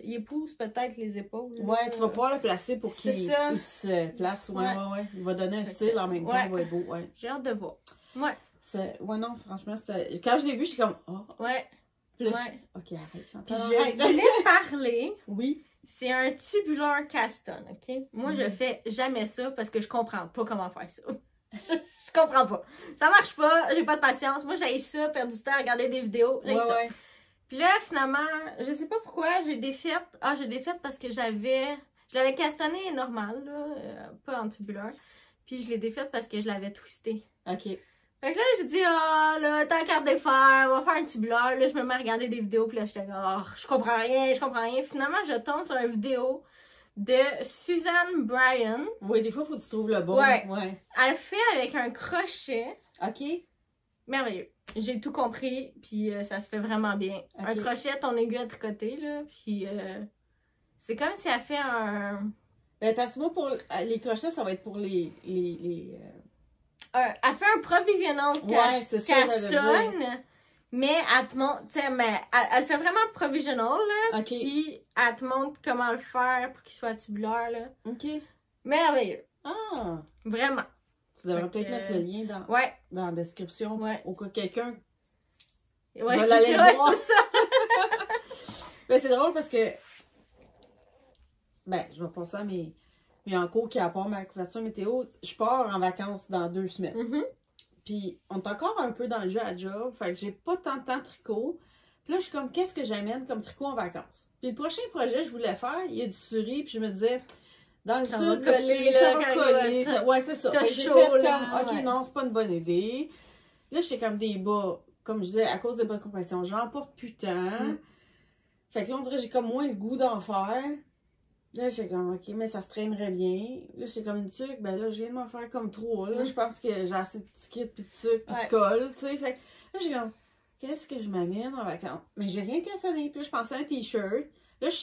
épouse peut-être les épaules. Ouais, tu vas pouvoir le placer pour qu'il se place. Ouais. Il va donner un style en même temps, il va être beau. Ouais. J'ai hâte de voir. Ouais. Ouais, non, franchement, quand je l'ai vu, je suis comme, oh. Ouais. Puis là, Ouais. OK, arrête, Puis Chantal, je arrête. voulais parler. Oui. C'est un tubuleur Caston, OK? Moi, je Mhm. fais jamais ça parce que je comprends pas comment faire ça. Je comprends pas. Ça marche pas, j'ai pas de patience. Moi, j'ai ça, perdre du temps à regarder des vidéos. J'ai ça. Ouais. Puis là, finalement, je sais pas pourquoi, j'ai défaite. Ah, j'ai défaite parce que je l'avais castonné normal, là, pas en tubuleur. Puis je l'ai défaite parce que je l'avais twisté. OK. Fait que là, j'ai dit, ah, là, tant qu'à défaire, on va faire un tubuleur. Là, je me mets à regarder des vidéos, puis là, j'étais là, oh, je comprends rien. Finalement, je tombe sur une vidéo de Suzanne Bryan. Oui, des fois, il faut que tu trouves le bon. Ouais. Ouais. Elle fait avec un crochet. OK. Merveilleux. J'ai tout compris, puis ça se fait vraiment bien. Ok. Un crochet, ton aiguille à tricoter, là, puis c'est comme si elle fait un... Ben, parce que moi, pour les crochets, ça va être pour les Elle fait un provisional Ouais, c'est ça, Caston, mais elle te montre, tu sais, mais elle fait vraiment provisional, là, OK. puis elle te montre comment le faire pour qu'il soit tubulaire, là. OK. Merveilleux. Ah! Vraiment. Tu devrais Fait peut-être que, mettre le lien Ouais. dans la description Ouais. au cas que quelqu'un Ouais, va l'aller le voir. c'est ça. Ben, c'est drôle parce que ben, je vais passer à mes en cours qui apportent ma couverture météo. Je pars en vacances dans 2 semaines. Mhm. Puis on est encore un peu dans le jeu à job. Fait que j'ai pas tant de temps de tricot. Puis là, je suis comme, qu'est-ce que j'amène comme tricot en vacances? Puis le prochain projet que je voulais faire, il y a du suri. Puis je me disais, dans le Ça sud, va le coller, suri, là, ça va quand coller. ça- Ouais, c'est ça. t'as Fait que j'ai chaud, fait là, comme, OK, ouais. non, c'est pas une bonne idée. Là, j'étais comme des bas, comme je disais, à cause des bas de compression. J'en porte plus tant. Mm. Fait que là, on dirait que j'ai comme moins le goût d'en faire. Là, j'ai comme, OK, mais ça se traînerait bien. Là, j'ai comme une tuque. Ben là, je viens de m'en faire comme 3. Là, je pense que j'ai assez de tickets, puis de tuque, puis Ouais. de colle, tu sais. Fait que là, j'ai comme, qu'est-ce que je m'amène en vacances? Mais j'ai rien cassonné. Puis là, je pensais à un t-shirt. Là, je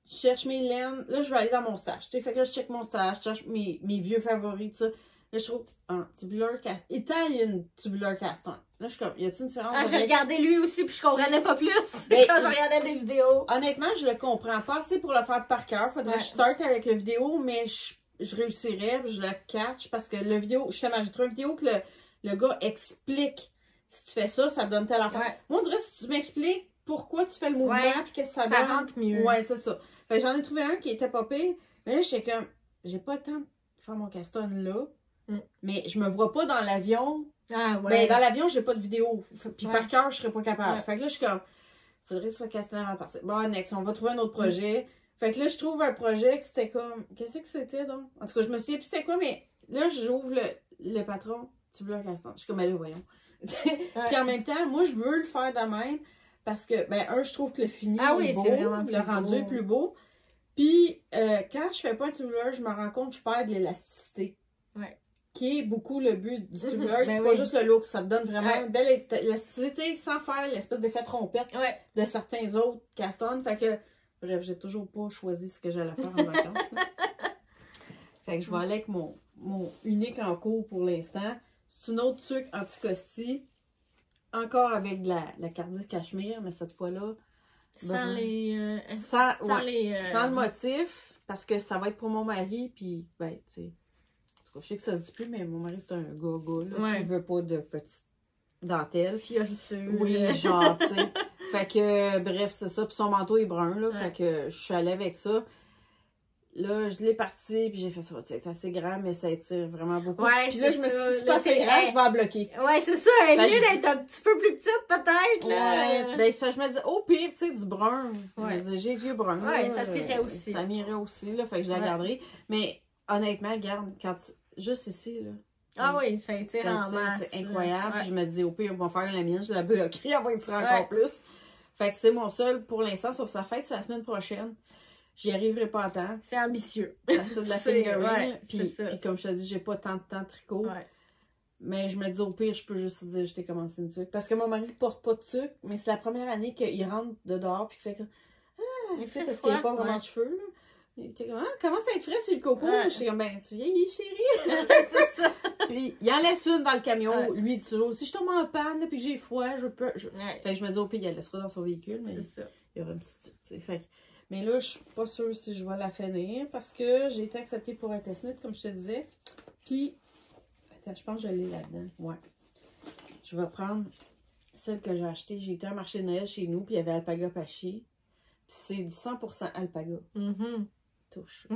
cherche mes laines. Là, je vais aller dans mon stash. Tu sais, fait que là, je check mon stash. Je cherche mes vieux favoris, tout ça. Là, je trouve un tubular caston. Italian tubular caston. Là, je suis comme, y a-t-il une différence? Ah, j'ai avec- regardé lui aussi, puis je comprenais pas plus Mais- quand je regardais des vidéos. Honnêtement, je le comprends pas assez pour le faire par cœur. Faudrait Ouais. que je starte avec la vidéo, mais je réussirais, puis je le catch parce que le vidéo, justement, j'ai trouvé une vidéo que le gars explique si tu fais ça, ça donne telle affaire. Ouais. Moi, on dirait si tu m'expliques pourquoi tu fais le mouvement, Ouais. puis qu'est-ce que ça Ça donne. rentre mieux. Ouais, c'est ça. Fait que j'en ai trouvé un qui était pas pire, mais là, j'étais comme, j'ai pas le temps de faire mon caston là, mais je me vois pas dans l'avion. Ah, ouais. Ben, dans l'avion, j'ai pas de vidéo. Puis Ouais. par cœur, je serais pas capable. Ouais. Fait que là, je suis comme, faudrait que ce soit castonné avant de partir. Bon, next, on va trouver un autre projet. Fait que là, je trouve un projet que c'était comme, qu'est-ce que c'était donc? En tout cas, je me souviens plus c'était quoi, mais là, j'ouvre le patron, tu veux un caston. Je suis comme, ben là, voyons. Puis en même temps, moi, je veux le faire de même parce que, ben, je trouve que le fini Ah oui, est beau, c'est vraiment plus le rendu est beau. plus beau. Puis, quand je fais pas un tubular, je me rends compte que je perds de l'élasticité. Ouais. Qui est beaucoup le but du tubular. Ben c'est oui. pas juste le look, ça te donne vraiment Ouais. une belle élasticité sans faire l'espèce d'effet trompette Ouais. de certains autres castons. Fait que, bref, j'ai toujours pas choisi ce que j'allais faire en vacances. là. Fait que je vais aller avec mon unique en cours pour l'instant. C'est une autre tuque anti-costi. Encore avec de la cardiaque cachemire, mais cette fois-là, Sans ben, les... sans, sans ouais, les... sans le motif, parce que ça va être pour mon mari, puis, ben, tu sais, en tout cas, je sais que ça se dit plus, mais mon mari, c'est un gars là, Ouais. qui veut pas de petite dentelle. Fioritures. Oui, genre, tu sais. Fait que, bref, c'est ça. Puis son manteau est brun, là. Ouais. Fait que je suis allée avec ça. Là, je l'ai parti, puis j'ai fait ça. C'est assez grand, mais ça étire vraiment beaucoup. Ouais, Puis là, c'est je me suis ça. dit, c'est Là, pas assez c'est- grand, hey. je vais la bloquer. Ouais, c'est ça. Elle Ben, est je- d'être un petit peu plus petite, peut-être, là. Ouais, ben, je me dis, au pire, tu sais, du brun. Ouais. Je me dis, j'ai les yeux bruns. Ouais, là, ça t'irait aussi. Ça m'irait aussi, là. Fait que je la Ouais. garderai. Mais, honnêtement, regarde, quand tu... juste ici, là. Ah oui, ça étire Ça en tire, masse. c'est incroyable. Ouais. Je me dis, au pire, on va faire la mienne, je la bloquerai, elle va être encore Ouais. plus. Fait que c'est mon seul pour l'instant, sauf sa fête, c'est la semaine prochaine. J'y arriverai pas à temps. C'est ambitieux. C'est de la C'est- fingering. ouais, Puis, c'est ça. puis comme je te dis, j'ai pas tant de temps de tricot. Ouais. Mais je me dis, au pire, je peux juste dire, je t'ai commencé une tuque. Parce que mon mari porte pas de tuque, mais c'est la première année qu'il rentre de dehors, puis qu'il fait comme, Il tu sais, fait parce qu'il n'y a froid, pas vraiment ouais. de cheveux, là. Il était comme, commence à être frais sur le coco. Ouais. Je suis comme, ben, tu vieillis, chérie. C'est ça. Puis, il en laisse une dans le camion. Ouais. Lui, il dit toujours, si je tombe en panne, puis que j'ai froid, je peux. Ouais. Fait que je me dis, au pire, il la laissera dans son véhicule, mais C'est ça. il y aura une petite tuque, tu sais. Fait que- mais là, je suis pas sûre si je vais la finir parce que j'ai été acceptée pour un test net, comme je te disais. Puis, attends, je pense que je l'ai là-dedans. Ouais. Je vais prendre celle que j'ai achetée, j'ai été à un marché de Noël chez nous, puis il y avait Alpaga Pachi. Puis c'est du 100% Alpaga. Touche.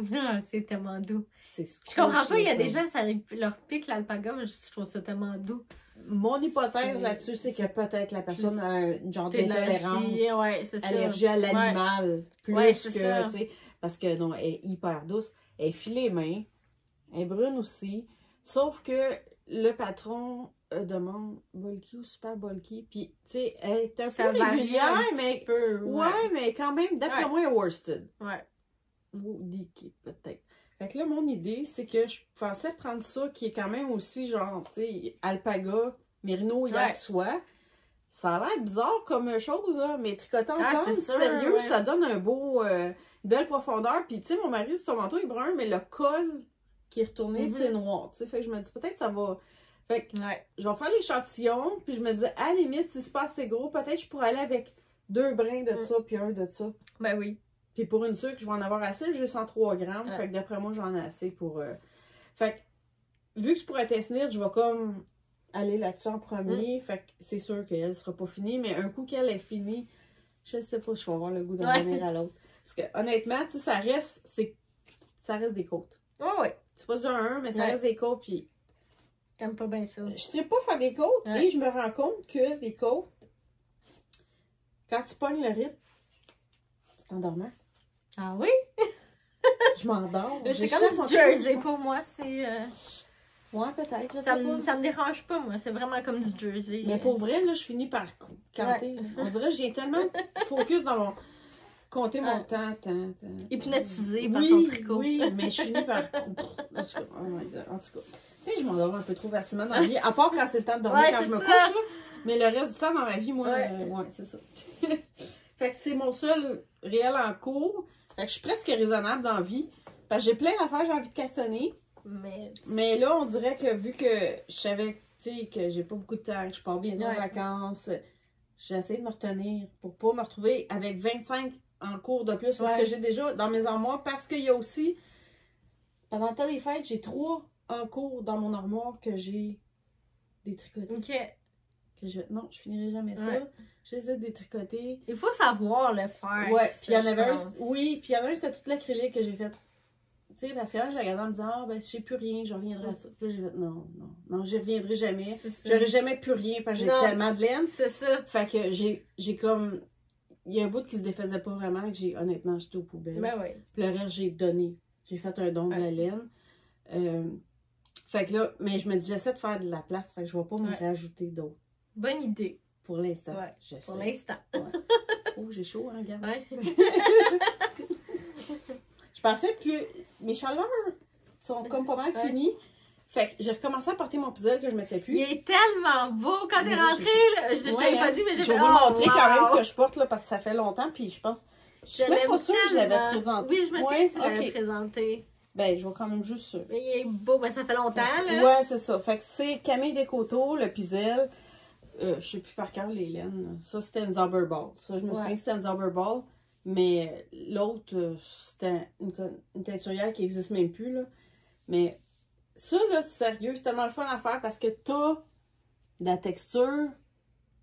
C'est tellement doux. C'est Je comprends pas, il y a des gens, ça leur pique l'alpaga, mais je trouve ça tellement doux. Mon hypothèse là-dessus, c'est que peut-être la personne a un genre d'intolérance, allergie à l'animal, plus que, tu sais, parce que non, elle est hyper douce, elle est filée main, elle est brune aussi, sauf que le patron demande bulky ou super bulky, puis, tu sais, elle est un peu régulière, mais, mais quand même, d'après moi, elle est worsted. Ou dicky, peut-être. Fait que là, mon idée, c'est que je pensais prendre ça, qui est quand même aussi, genre, tu sais, alpaga, mérino, yak, soie. Ça a l'air bizarre comme chose, là, mais tricoter ensemble, sérieux, ça donne un beau, une belle profondeur. Puis, tu sais, mon mari, son manteau est brun, mais le col qui est retourné, c'est noir, tu sais. Fait que je me dis, peut-être ça va... Fait que je vais faire l'échantillon, puis je me dis, à la limite, si c'est pas assez gros, peut-être je pourrais aller avec 2 brins de ça, puis un de ça. Ben oui. Puis pour une sucre, je vais en avoir assez, j'ai 103 grammes. Fait que d'après moi, j'en ai assez pour... Fait que, vu que c'est pour être snitch, je vais comme aller là-dessus en premier. Fait que c'est sûr qu'elle sera pas finie. Mais un coup qu'elle est finie, je sais pas, je vais avoir le goût d'en venir à l'autre. Parce que honnêtement, tu sais, ça reste des côtes. C'est pas du 1, mais ça reste des côtes. Puis t'aimes pas bien ça. Je ne pas faire des côtes. Et je me rends compte que des côtes, quand tu pognes le rythme, c'est endormant. Ah oui? Je m'endors. C'est comme du jersey pour moi, c'est... Ouais, peut-être, ça me dérange pas, moi. C'est vraiment comme du jersey. Mais pour vrai, là, je finis par canter. On dirait que j'ai tellement focus dans mon... Compter mon temps. Hypnotisé par ton tricot. Oui, mais je finis par... Oh my God, en tout cas. Tu sais, je m'endors un peu trop facilement dans la vie. À part quand c'est le temps de dormir, quand je me couche, là. Mais le reste du temps dans ma vie, moi, c'est ça. Fait que c'est mon seul réel en cours. Fait que je suis presque raisonnable dans la vie. Parce que j'ai plein d'affaires, j'ai envie de cassonner. Mais là, on dirait que vu que je savais, tu sais, que j'ai pas beaucoup de temps, que je pars bientôt en vacances, j'essaie de me retenir pour pas me retrouver avec 25 en cours de plus. Parce que j'ai déjà dans mes armoires. Parce qu'il y a aussi, pendant le temps des fêtes, j'ai 3 en cours dans mon armoire que j'ai des tricotés. Non, je finirai jamais ça. J'essaie de détricoter. Il faut savoir le faire. Puis il y en avait un. Oui, puis il y en a un, c'était toute l'acrylique que j'ai fait. Tu sais, parce que là, je regardais en me disant, ah, ben, je sais plus rien, je reviendrai à ça. Puis là, j'ai fait, non, j'y reviendrai jamais. J'aurai jamais plus rien parce que j'ai tellement de laine. C'est ça. Fait que j'ai comme. Il y a un bout qui se défaisait pas vraiment, que j'ai honnêtement jeté aux poubelles. Ben oui. Puis le reste, j'ai donné. J'ai fait un don de la laine. Fait que là, mais je me dis, j'essaie de faire de la place, fait que je vais pas me rajouter d'autres. Bonne idée. Pour l'instant. Pour l'instant. Oh, j'ai chaud, hein, regarde. Je pensais que mes chaleurs sont comme pas mal finies. Fait que j'ai recommencé à porter mon puzzle que je mettais plus. Il est tellement beau quand t'es rentrée. Je t'avais pas dit, mais j'ai fait. Je vais vous montrer quand même ce que je porte là, parce que ça fait longtemps. Puis je pense. Je suis même pas sûre que je l'avais présenté. Oui, je me souviens que tu l'avais présenté. Ben, je vais quand même juste. Mais il est beau, mais ça fait longtemps, là. Ouais, c'est ça. Fait que c'est Camille Descoteaux, le puzzle. Je sais plus par cœur les laines. Ça, c'était une Zauberball. Ça, je me souviens que c'était une Zauberball. Mais l'autre, c'était une teinturière qui n'existe même plus, là. Mais ça, là, sérieux, c'est tellement le fun à faire parce que t'as de la texture,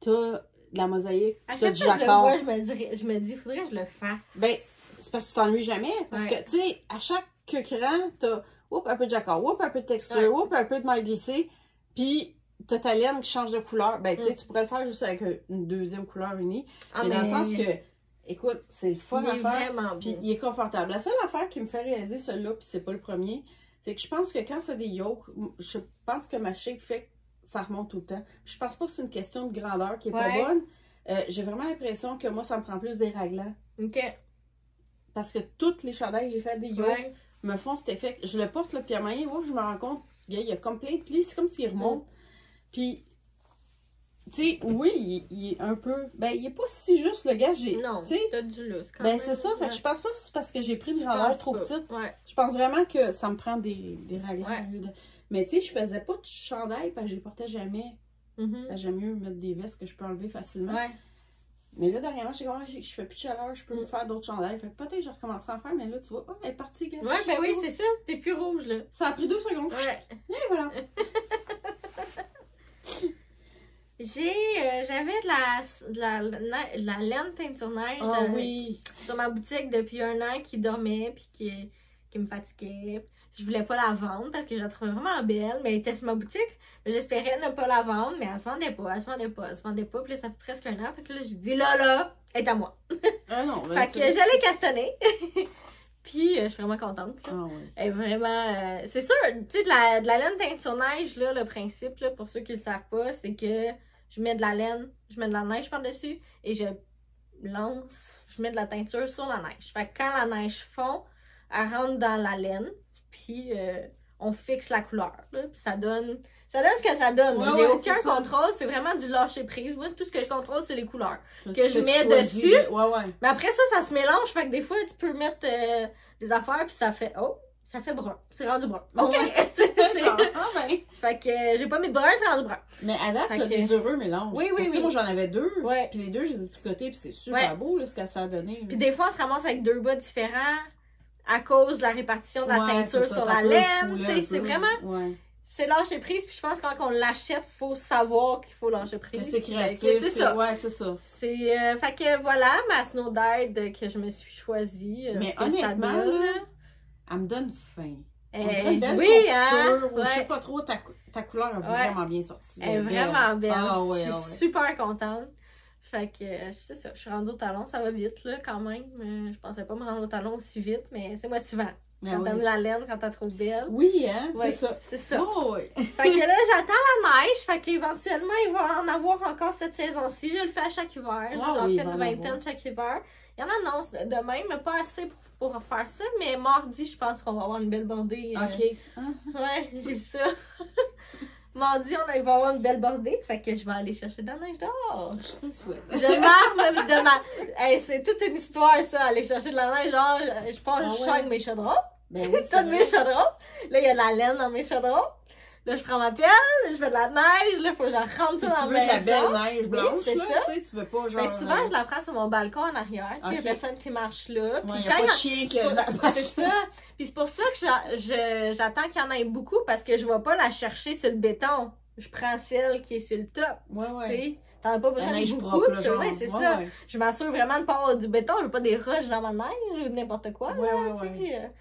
t'as de la mosaïque, t'as du jacquard. À chaque fois que je le vois, je me dis, faudrait que je le fasse. Ben, c'est parce que tu t'ennuies jamais. Parce que, tu sais, à chaque cran, t'as un peu de jacquard, un peu de texture, un peu de maille glissée. Puis, t'as ta laine qui change de couleur. Ben, tu sais, tu pourrais le faire juste avec une deuxième couleur unie. Mais dans le sens que, écoute, c'est le fun à faire. Puis, il est confortable. La seule affaire qui me fait réaliser celui-là, puis c'est pas le premier, c'est que je pense que quand c'est des yokes, je pense que ma shape fait que ça remonte tout le temps. Je pense pas que c'est une question de grandeur qui est pas bonne. J'ai vraiment l'impression que moi, ça me prend plus des raglans. OK. Parce que toutes les chandails que j'ai fait des yokes me font cet effet. Je le porte, là, puis à un moment donné, je me rends compte, il y a comme plein de plis, c'est comme s'il remonte. Puis, tu sais, oui, il est un peu... Ben, il est pas si juste, le gars, j'ai... Non, t'as du lousse quand même. même. Ben, c'est ça, fait que je pense pas que c'est parce que j'ai pris une grandeur trop petite. Je pense vraiment que ça me prend des raglans au lieu de... Mais, tu sais, je faisais pas de chandail parce que je les portais jamais. J'aime mieux mettre des vestes que je peux enlever facilement. Mais là, dernièrement, je fais plus de chaleur, je peux me faire d'autres chandails. Fait que peut-être que je recommencerai à en faire, mais là, tu vois, elle est partie, gars. Ouais, ben oui, c'est ça, t'es plus rouge, là. Ça a pris 2 secondes. Et voilà. J'avais de la laine teinture neige sur ma boutique depuis 1 an qui dormait puis qui me fatiguait. Je voulais pas la vendre parce que je la trouvais vraiment belle, mais elle était sur ma boutique. J'espérais ne pas la vendre, mais elle se vendait pas. Puis là, ça fait presque 1 an. Fait que là, j'ai dit là, elle est à moi. Ah non, fait que j'allais castanner. Puis, je suis vraiment contente. Ah ouais. Elle est vraiment... c'est sûr, tu sais, de la laine teinture neige, là, le principe, là, pour ceux qui le savent pas, c'est que je mets de la laine, je mets de la neige par-dessus et je mets de la teinture sur la neige. Fait que quand la neige fond, elle rentre dans la laine, puis on fixe la couleur, là, puis ça donne ce que ça donne. J'ai aucun contrôle, c'est vraiment du lâcher-prise. Moi, tout ce que je contrôle, c'est les couleurs que je mets dessus. Mais après ça se mélange, fait que des fois, tu peux mettre des affaires, puis ça fait... Oh! Ça fait brun. C'est rendu brun. OK! Fait que j'ai pas mis de brun, c'est rendu brun. Mais à date, t'as des heureux mélanges. Oui. Moi, j'en avais 2. Puis les 2, je les ai tricotés, puis c'est super beau, là, ce que ça a donné. Puis des fois, on se ramasse avec 2 bas différents à cause de la répartition de la teinture sur la laine. Tu sais, c'est vraiment... C'est lâcher prise, puis je pense que quand on l'achète, il faut savoir qu'il faut lâcher prise. C'est créatif. C'est ça. Ouais, c'est ça. Fait que voilà, ma Snow Dyed que je me suis choisie. Mais honnêtement, là, elle me donne faim. On dirait une belle confiture, ou je sais pas trop, ta couleur a vraiment bien sorti. Elle est vraiment belle. Je suis super super contente. Fait que, c'est ça, je suis rendue au talon, ça va vite, là, quand même. Je pensais pas me rendre au talon aussi vite, mais c'est motivant. Quand t'aimes la laine, quand t'es trop belle. Oui, hein, c'est ça. C'est ça. Oh, oui. Fait que là, j'attends la neige, fait qu'éventuellement, il va en avoir encore cette saison-ci. Je le fais à chaque hiver. J'en fais une vingtaine chaque hiver. Il y en annonce de même, mais pas assez pour faire ça, mais mardi, je pense qu'on va avoir une belle bordée. OK. Ouais, j'ai vu ça. Mardi, il va avoir une belle bordée, fait que je vais aller chercher de la neige dehors. Je te le souhaite. Je marre de ma... Hey, c'est toute une histoire, ça, aller chercher de la neige. Genre, je pense je avec mes chaudrons. Ben oui, toutes mes chaudrons. Là, il y a de la laine dans mes chaudrons. Là, je prends ma pelle, je fais de la neige, là, faut que je rentre ça dans la maison. Tu veux de la belle neige blanche, c'est ça. Tu veux pas genre... Ben, souvent, je la prends sur mon balcon en arrière, tu sais, il y a personne qui marche là. Puis il y a pas de chien qui... C'est ça. Puis c'est pour ça que j'attends qu'il y en ait beaucoup, parce que je vais pas la chercher sur le béton. Je prends celle qui est sur le top. Tu sais, t'en as pas besoin de beaucoup, tu sais, c'est ça. Je m'assure vraiment de pas avoir du béton, je veux pas des roches dans ma neige ou n'importe quoi, là, tu sais.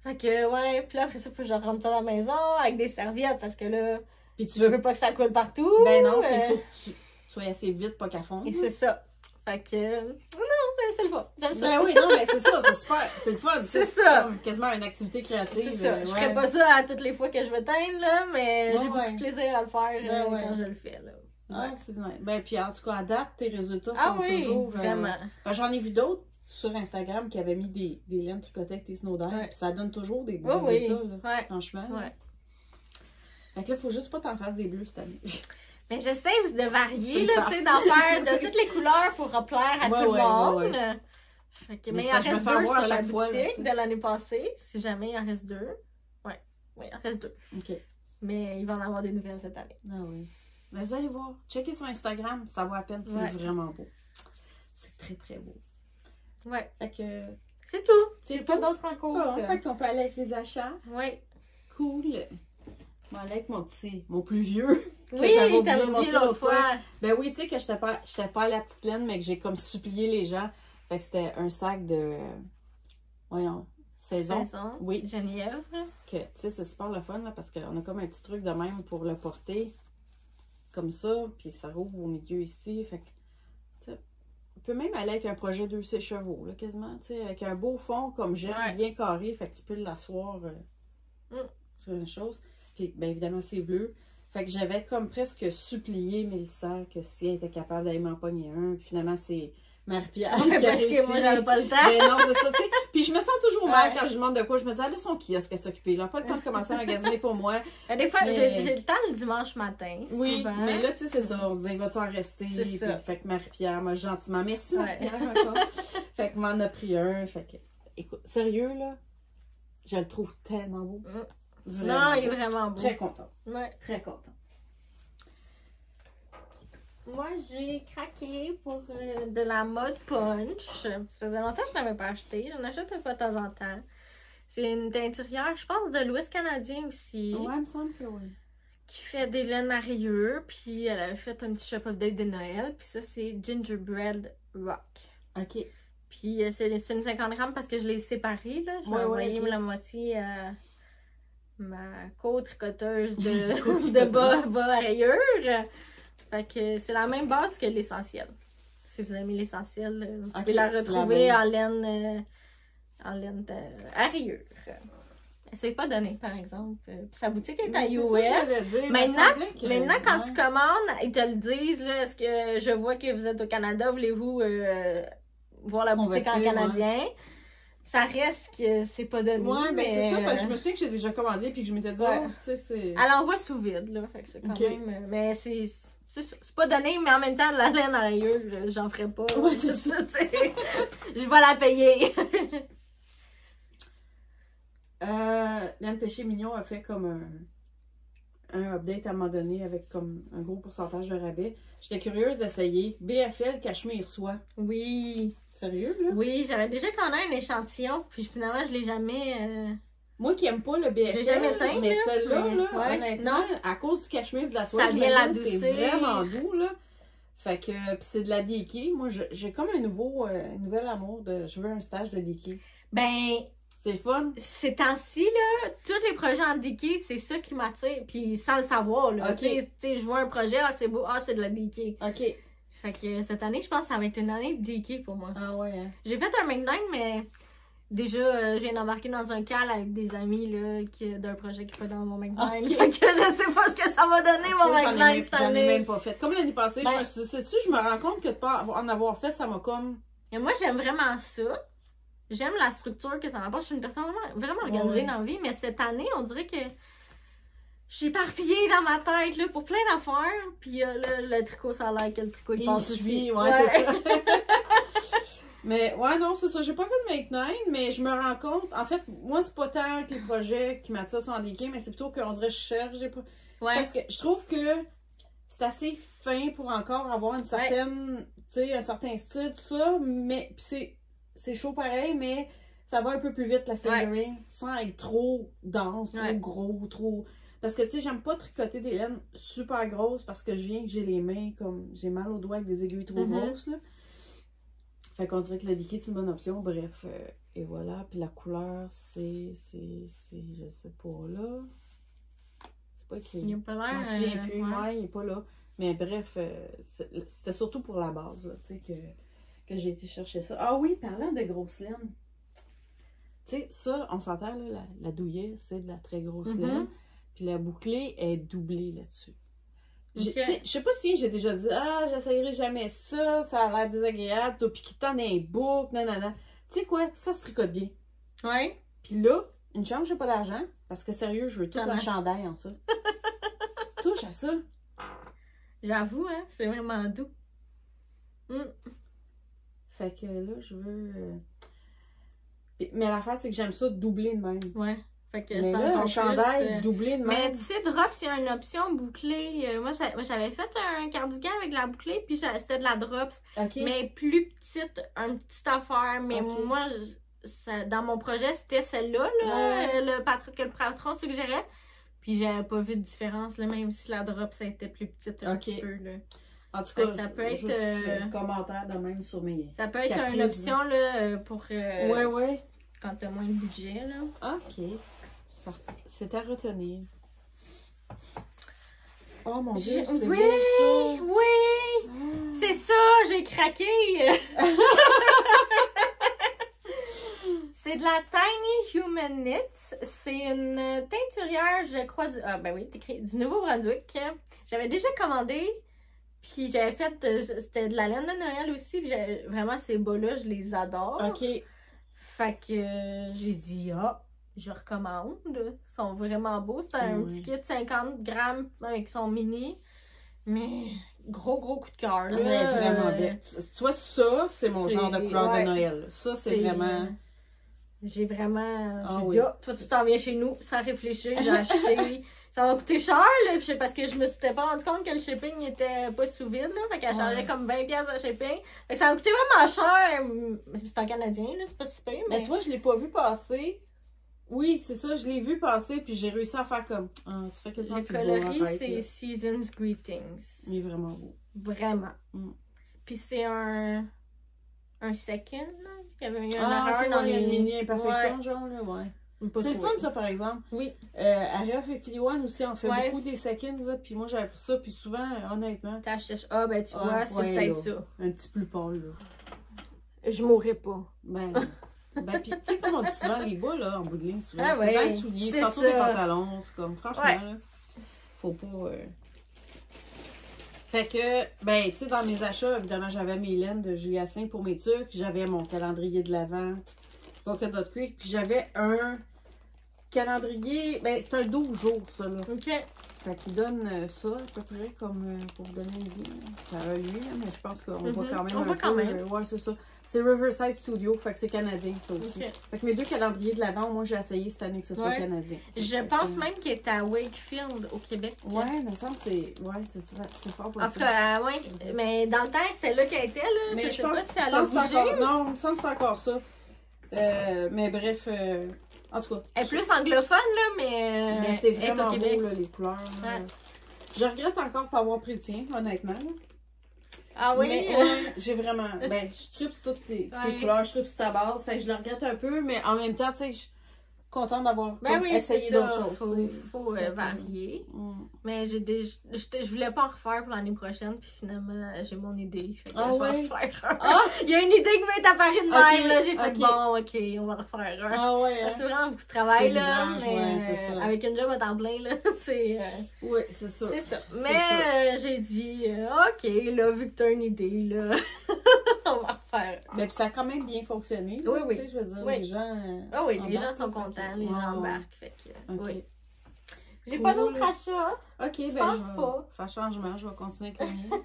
Fait que, puis là, après ça, faut que je rentre ça dans la maison avec des serviettes parce que là, puis je veux pas que ça coule partout. Ben non, puis il faut que tu sois assez vite, pas qu'à fond. Et c'est ça. Fait que, non, ben c'est le fun. J'aime ça. Ben oui, non, mais c'est ça, c'est super. C'est le fun. C'est ça. Comme quasiment une activité créative. C'est ça. Je ferais pas ça à toutes les fois que je vais teindre, là, mais j'ai beaucoup de plaisir à le faire quand je le fais, là. Ah, c'est nice. Ben, puis en tout cas, à date, tes résultats sont toujours. Vraiment. Ben, j'en ai vu d'autres sur Instagram qui avaient mis des laines tricotées avec tes Snow Dyed, puis ça donne toujours des beaux résultats, là, franchement. Fait que là, faut juste pas t'en faire des bleus cette année. Mais j'essaie de varier, là, tu sais, d'en faire de toutes les couleurs pour plaire à tout le monde. Fait que, mais il en reste 2 sur la boutique de l'année passée, si jamais il en reste 2. Oui, il en reste 2. OK. Mais il va en avoir des nouvelles cette année. Ah oui. Mais vous allez voir, checkez sur Instagram, ça vaut à peine, c'est vraiment beau. C'est très, très beau. Ouais. Fait que... C'est tout. C'est pas d'autres en cours. Bon, fait qu'on peut aller avec les achats. Oui. Cool. Je vais aller avec mon plus vieux. Oui, t'avais oublié l'autre fois. Ben oui, tu sais que j'étais pas à la petite laine, mais que j'ai comme supplié les gens. Fait que c'était un sac de... Voyons, saison. Oui. Genièvre. Que, tu sais, c'est super le fun, là, parce qu'on a comme un petit truc de même pour le porter. Comme ça, puis ça rouvre au milieu ici. Fait que... On peut même aller avec un projet 2 chevaux, là, quasiment, tu sais, avec un beau fond comme j'aime, bien carré, fait que tu peux l'asseoir sur une chose. Puis, bien évidemment, c'est bleu. Fait que j'avais comme presque supplié Mélissa que si elle était capable d'aller m'en pogner un. Puis finalement, c'est Marie-Pierre qui a parce réussi. Que moi, j'avais pas le temps. Mais non, c'est ça, tu sais. Puis je me sens toujours mal quand je demande de quoi. Je me dis, ah là, son kiosque à s'occuper. Il n'a pas le temps de commencer à magasiner pour moi. Des fois, j'ai le temps le dimanche matin. Oui, souvent. mais là, tu sais, c'est ça. On se dit, vas-tu en rester? C'est ça. Fait que Marie-Pierre m'a gentiment, merci Marie-Pierre encore. Fait que m'en a pris un. Fait que, écoute, sérieux, là, je le trouve tellement beau. Vraiment non, il est vraiment beau. Très content. Ouais. Très content. Moi, j'ai craqué pour de la mode punch. Ça faisait longtemps que je n'avais pas acheté. J'en achète une fois de temps en temps. C'est une teinturière, je pense, de l'Ouest canadien aussi. Ouais, il me semble que oui. qui fait des laines à rayures, puis elle avait fait un petit shop update de Noël, puis ça, c'est Gingerbread Rock. OK. Puis c'est une 50 grammes parce que je l'ai séparée, là. Je vais envoyer la moitié à ma co-tricoteuse de bas à rayures. Fait que c'est la même base que l'essentiel. Si vous aimez l'essentiel, vous pouvez la retrouver en laine à rayures. C'est pas donné, par exemple. Sa boutique est à US. Maintenant, quand tu commandes, ils te le disent, là, est-ce que je vois que vous êtes au Canada, voulez-vous voir la boutique en canadien? Ouais. Ça reste que c'est pas donné. Ouais, mais c'est ça, parce que je me souviens que j'ai déjà commandé puis que je m'étais dit, oh, tu sais, c'est. Elle envoie sous vide, là. Fait que c'est quand même. Mais c'est pas donné, mais en même temps, la laine à rayures, j'en ferai pas. Ouais, c'est ça. Je vais la payer. Liane Péché Mignon a fait comme un update à un moment donné avec comme un gros pourcentage de rabais. J'étais curieuse d'essayer. BFL Cachemire Soie. Oui. Sérieux, là? Oui, j'avais déjà commandé un échantillon, puis finalement, je l'ai jamais... Moi qui aime pas le BFL, je l'ai jamais teint, mais celle-là, honnêtement, à cause du cachemire de la soie, ça vient l'adoucir. C'est vraiment doux, là. Fait que, pis c'est de la Diki. Moi, j'ai comme un nouvel amour de... Je veux un stage de Diki. Ben... C'est fun. Ces temps-ci, là, tous les projets en Diki, c'est ça qui m'attire. Puis sans le savoir, là. Tu sais, je vois un projet, c'est beau, c'est de la Diki. OK. Fait que cette année, je pense que ça va être une année de Diki pour moi. Ah ouais, hein. J'ai fait un make line, mais déjà, je viens d'embarquer dans un cal avec des amis, là, d'un projet qui est pas dans mon make line. Fait que je sais pas ce que ça va donner, mon make line cette année. J'en ai même pas fait. Comme l'année passée, je me rends compte que de pas en avoir fait, ça m'a comme... Et moi, j'aime vraiment ça. J'aime la structure que ça m'apporte. Je suis une personne vraiment organisée dans la vie, mais cette année, on dirait que je suis éparpillée dans ma tête là, pour plein d'affaires. Puis là, le tricot, ça a l'air que le tricot, il passe aussi. Ouais, c'est ça. Mais ouais, non, c'est ça. J'ai pas fait de make nine, mais je me rends compte. En fait, moi, c'est pas tant que les projets qui m'attirent sont en Diki, mais c'est plutôt qu'on dirait que je cherche des projets. Ouais. Parce que je trouve que c'est assez fin pour encore avoir une certaine, tu sais, un certain style, tout ça. Mais c'est chaud pareil, mais ça va un peu plus vite la fingering, sans être trop dense, trop gros, trop... Parce que, tu sais, j'aime pas tricoter des laines super grosses parce que je viens que j'ai les mains comme... J'ai mal aux doigts avec des aiguilles trop grosses, là. Fait qu'on dirait que la Diki, c'est une bonne option. Bref, et voilà. Puis la couleur, c'est... Je sais pas, là. C'est pas écrit. Il a pas l'air... Je m'en souviens plus. Ouais, il est pas là. Mais bref, c'était surtout pour la base, là, tu sais, que j'ai été chercher ça. Ah oui, parlant de grosse laine. Tu sais, ça, on s'entend, là, la douillet, c'est de la très grosse laine. Puis la bouclée est doublée là-dessus. Je sais pas si j'ai déjà dit, j'essayerai jamais ça, ça a l'air désagréable, t'as piqué tant d'un boucle, nanana. Tu sais quoi, ça se tricote bien. Ouais. Puis là, une chance, j'ai pas d'argent, parce que sérieux, je veux tout un chandail en ça. Touche à ça. J'avoue, hein, c'est vraiment doux. Fait que là, je veux... Mais l'affaire, c'est que j'aime ça doubler de même. Ouais. Fait que mais là, un chandail doublé de même. Mais tu sais, drops, il y a une option bouclée. Moi, j'avais fait un cardigan avec la bouclée, puis c'était de la drops. Mais plus petite, une petite affaire. Mais moi, dans mon projet, c'était celle-là, le patron suggérait. Puis j'avais pas vu de différence, là, même si la drop, ça était plus petite un petit peu. Là. En tout cas, ça peut être un commentaire de même sur mes... Ça peut être une option là, pour quand t'as moins de budget. Là. OK. C'est à retenir. Oh mon Dieu, c'est beau ça! Oui! C'est ça, j'ai craqué! C'est de la Tiny Human Knits. C'est une teinturière, je crois, du Nouveau-Brunswick. J'avais déjà commandé, puis j'avais fait, c'était de la laine de Noël aussi, puis vraiment ces bas-là, je les adore. OK. Fait que j'ai dit, je recommande. Ils sont vraiment beaux. C'est un petit kit 50 grammes avec son mini. Mais gros coup de cœur. Ouais, vraiment bien. Tu vois, ça, c'est mon genre de couleur de Noël. Ça, c'est vraiment... J'ai vraiment... j'ai dit, toi, tu t'en viens chez nous, sans réfléchir, j'ai acheté... Ça m'a coûté cher, là, parce que je me suis pas rendu compte que le shipping était pas sous vide, là. Fait qu'elle chargeait comme 20$ de shipping. Fait que ça m'a coûté vraiment cher. C'est en canadien, là, c'est pas si pire. Mais tu vois, je l'ai pas vu passer Oui, c'est ça, je l'ai vu passer, puis j'ai réussi à faire comme... Ah, tu fais quasiment Le plus beau, coloris, arrête, c'est là. Season's Greetings. Il est vraiment beau. Vraiment. Mm. Puis c'est un second, là. Il y avait un Ah, erreur ok, dans ouais, il y a les... une mini-imperfection, Ouais. genre, là, ouais. Pas C'est le trop. fun, ça, par exemple. Oui. Ariaf et Philly-One aussi, on fait Ouais. beaucoup des seconds, là, puis moi, j'avais pris ça, puis souvent, honnêtement, Ah, ben tu vois, c'est ouais, peut-être là, ça. un petit plus pâle, là. Je mourrais pas. Ben, puis tu sais, comme on dit souvent, les bas, là, en bout de ligne, souvent, Ah c'est ouais, dans les souliers, c'est c'est tantôt ça. des pantalons, c'est comme, franchement, Ouais. là, faut pas... Fait que, ben, tu sais, dans mes achats, évidemment, j'avais mes laines de Julia Saint pour mes trucs, j'avais mon calendrier de l'Avent, Polka Creek, puis j'avais un calendrier, ben, c'est un 12 jours, ça, là. OK. Fait qu'il donne ça, à peu près, comme pour vous donner une idée. Ça a relié, là, mais je pense qu'on voit quand même On un voit peu. quand même. Ouais, c'est ça. C'est Riverside Studio, fait que c'est canadien, ça aussi. OK. Fait que mes deux calendriers de l'avant, moi, j'ai essayé cette année que ce soit Ouais. canadien. Je pense même qu'il est à Wakefield, au Québec. Ouais, il me semble que c'est... Ouais, c'est ça. C'est fort pour En tout cas, à moins... Mais dans le temps, c'était là qu'elle était, là. mais je sais pas si elle je a pense que c'est bougé. encore... Non, il me semble que c'est encore ça. Mais bref, en tout cas. Elle est plus anglophone, là, mais c'est elle est vraiment au Québec. beau, là, les couleurs. Là. Ouais. Je regrette encore pas avoir pris le tien, honnêtement. Là. Ah oui? Mais ouais, j'ai vraiment. Ben, je tripe sur toutes tes Ouais. couleurs, je tripe sur ta base. Fait que je le regrette un peu, mais en même temps, tu sais, je suis contente d'avoir Ben comme oui, essayé c'est ça. d'autres choses. Faut, tu sais. faut Ça fait- varier. Mm. Mais je voulais pas en refaire pour l'année prochaine, puis finalement, j'ai mon idée. Fait que Ah je vais en ouais? refaire un. Ah! Il y a une idée qui m'est apparue de même, Ok, là. J'ai fait ok. bon, ok, on va en refaire un. Ah ouais, hein? C'est vraiment beaucoup de travail, C'est là. l'usage, Mais ouais, c'est ça. avec une job à temps plein, là, c'est Oui, c'est ça. ça. ça. Mais j'ai dit, ok, là, vu que t'as une idée, là, on va en refaire un. Mais puis ça a quand même bien fonctionné. Oui, là, oui. tu sais, je veux dire, Oui. les gens. Ah oui, les gens embarquent, sont là, contents, fait que- les gens ouais, ouais. embarquent. Fait que, Ok. oui. J'ai Cool. pas d'autres achats. Ok, ben pense je vais pas. faire changement, je vais continuer avec le mien.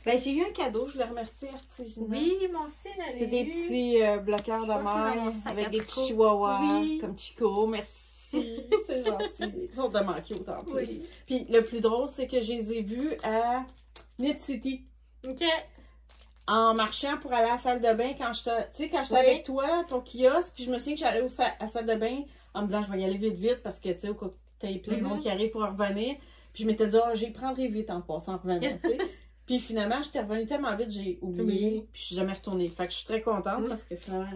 Ben j'ai eu un cadeau, je le remercie Artisanat. Oui, mon aussi, j'allais C'est des eu. petits bloqueurs de Je pense que c'est dans mer mon sac avec à des Chico. petits chihuahuas Oui. comme Chico, merci. C'est gentil. Ils sont tellement cute en plus. Oui. Puis le plus drôle, c'est que je les ai vus à Knit City. Ok. En marchant pour aller à la salle de bain quand j'étais, tu sais, quand j'étais Oui. avec toi, ton kiosque, puis je me souviens que j'allais à la salle de bain en me disant je vais y aller vite parce que tu sais, au cas où t'as plein de monde qui arrive pour revenir. Puis je m'étais dit, oh, j'y prendrai vite en passant en revenant, tu sais. Puis finalement, j'étais revenue tellement vite, j'ai oublié, Oui. puis je suis jamais retournée. Fait que je suis très contente Oui. parce que finalement,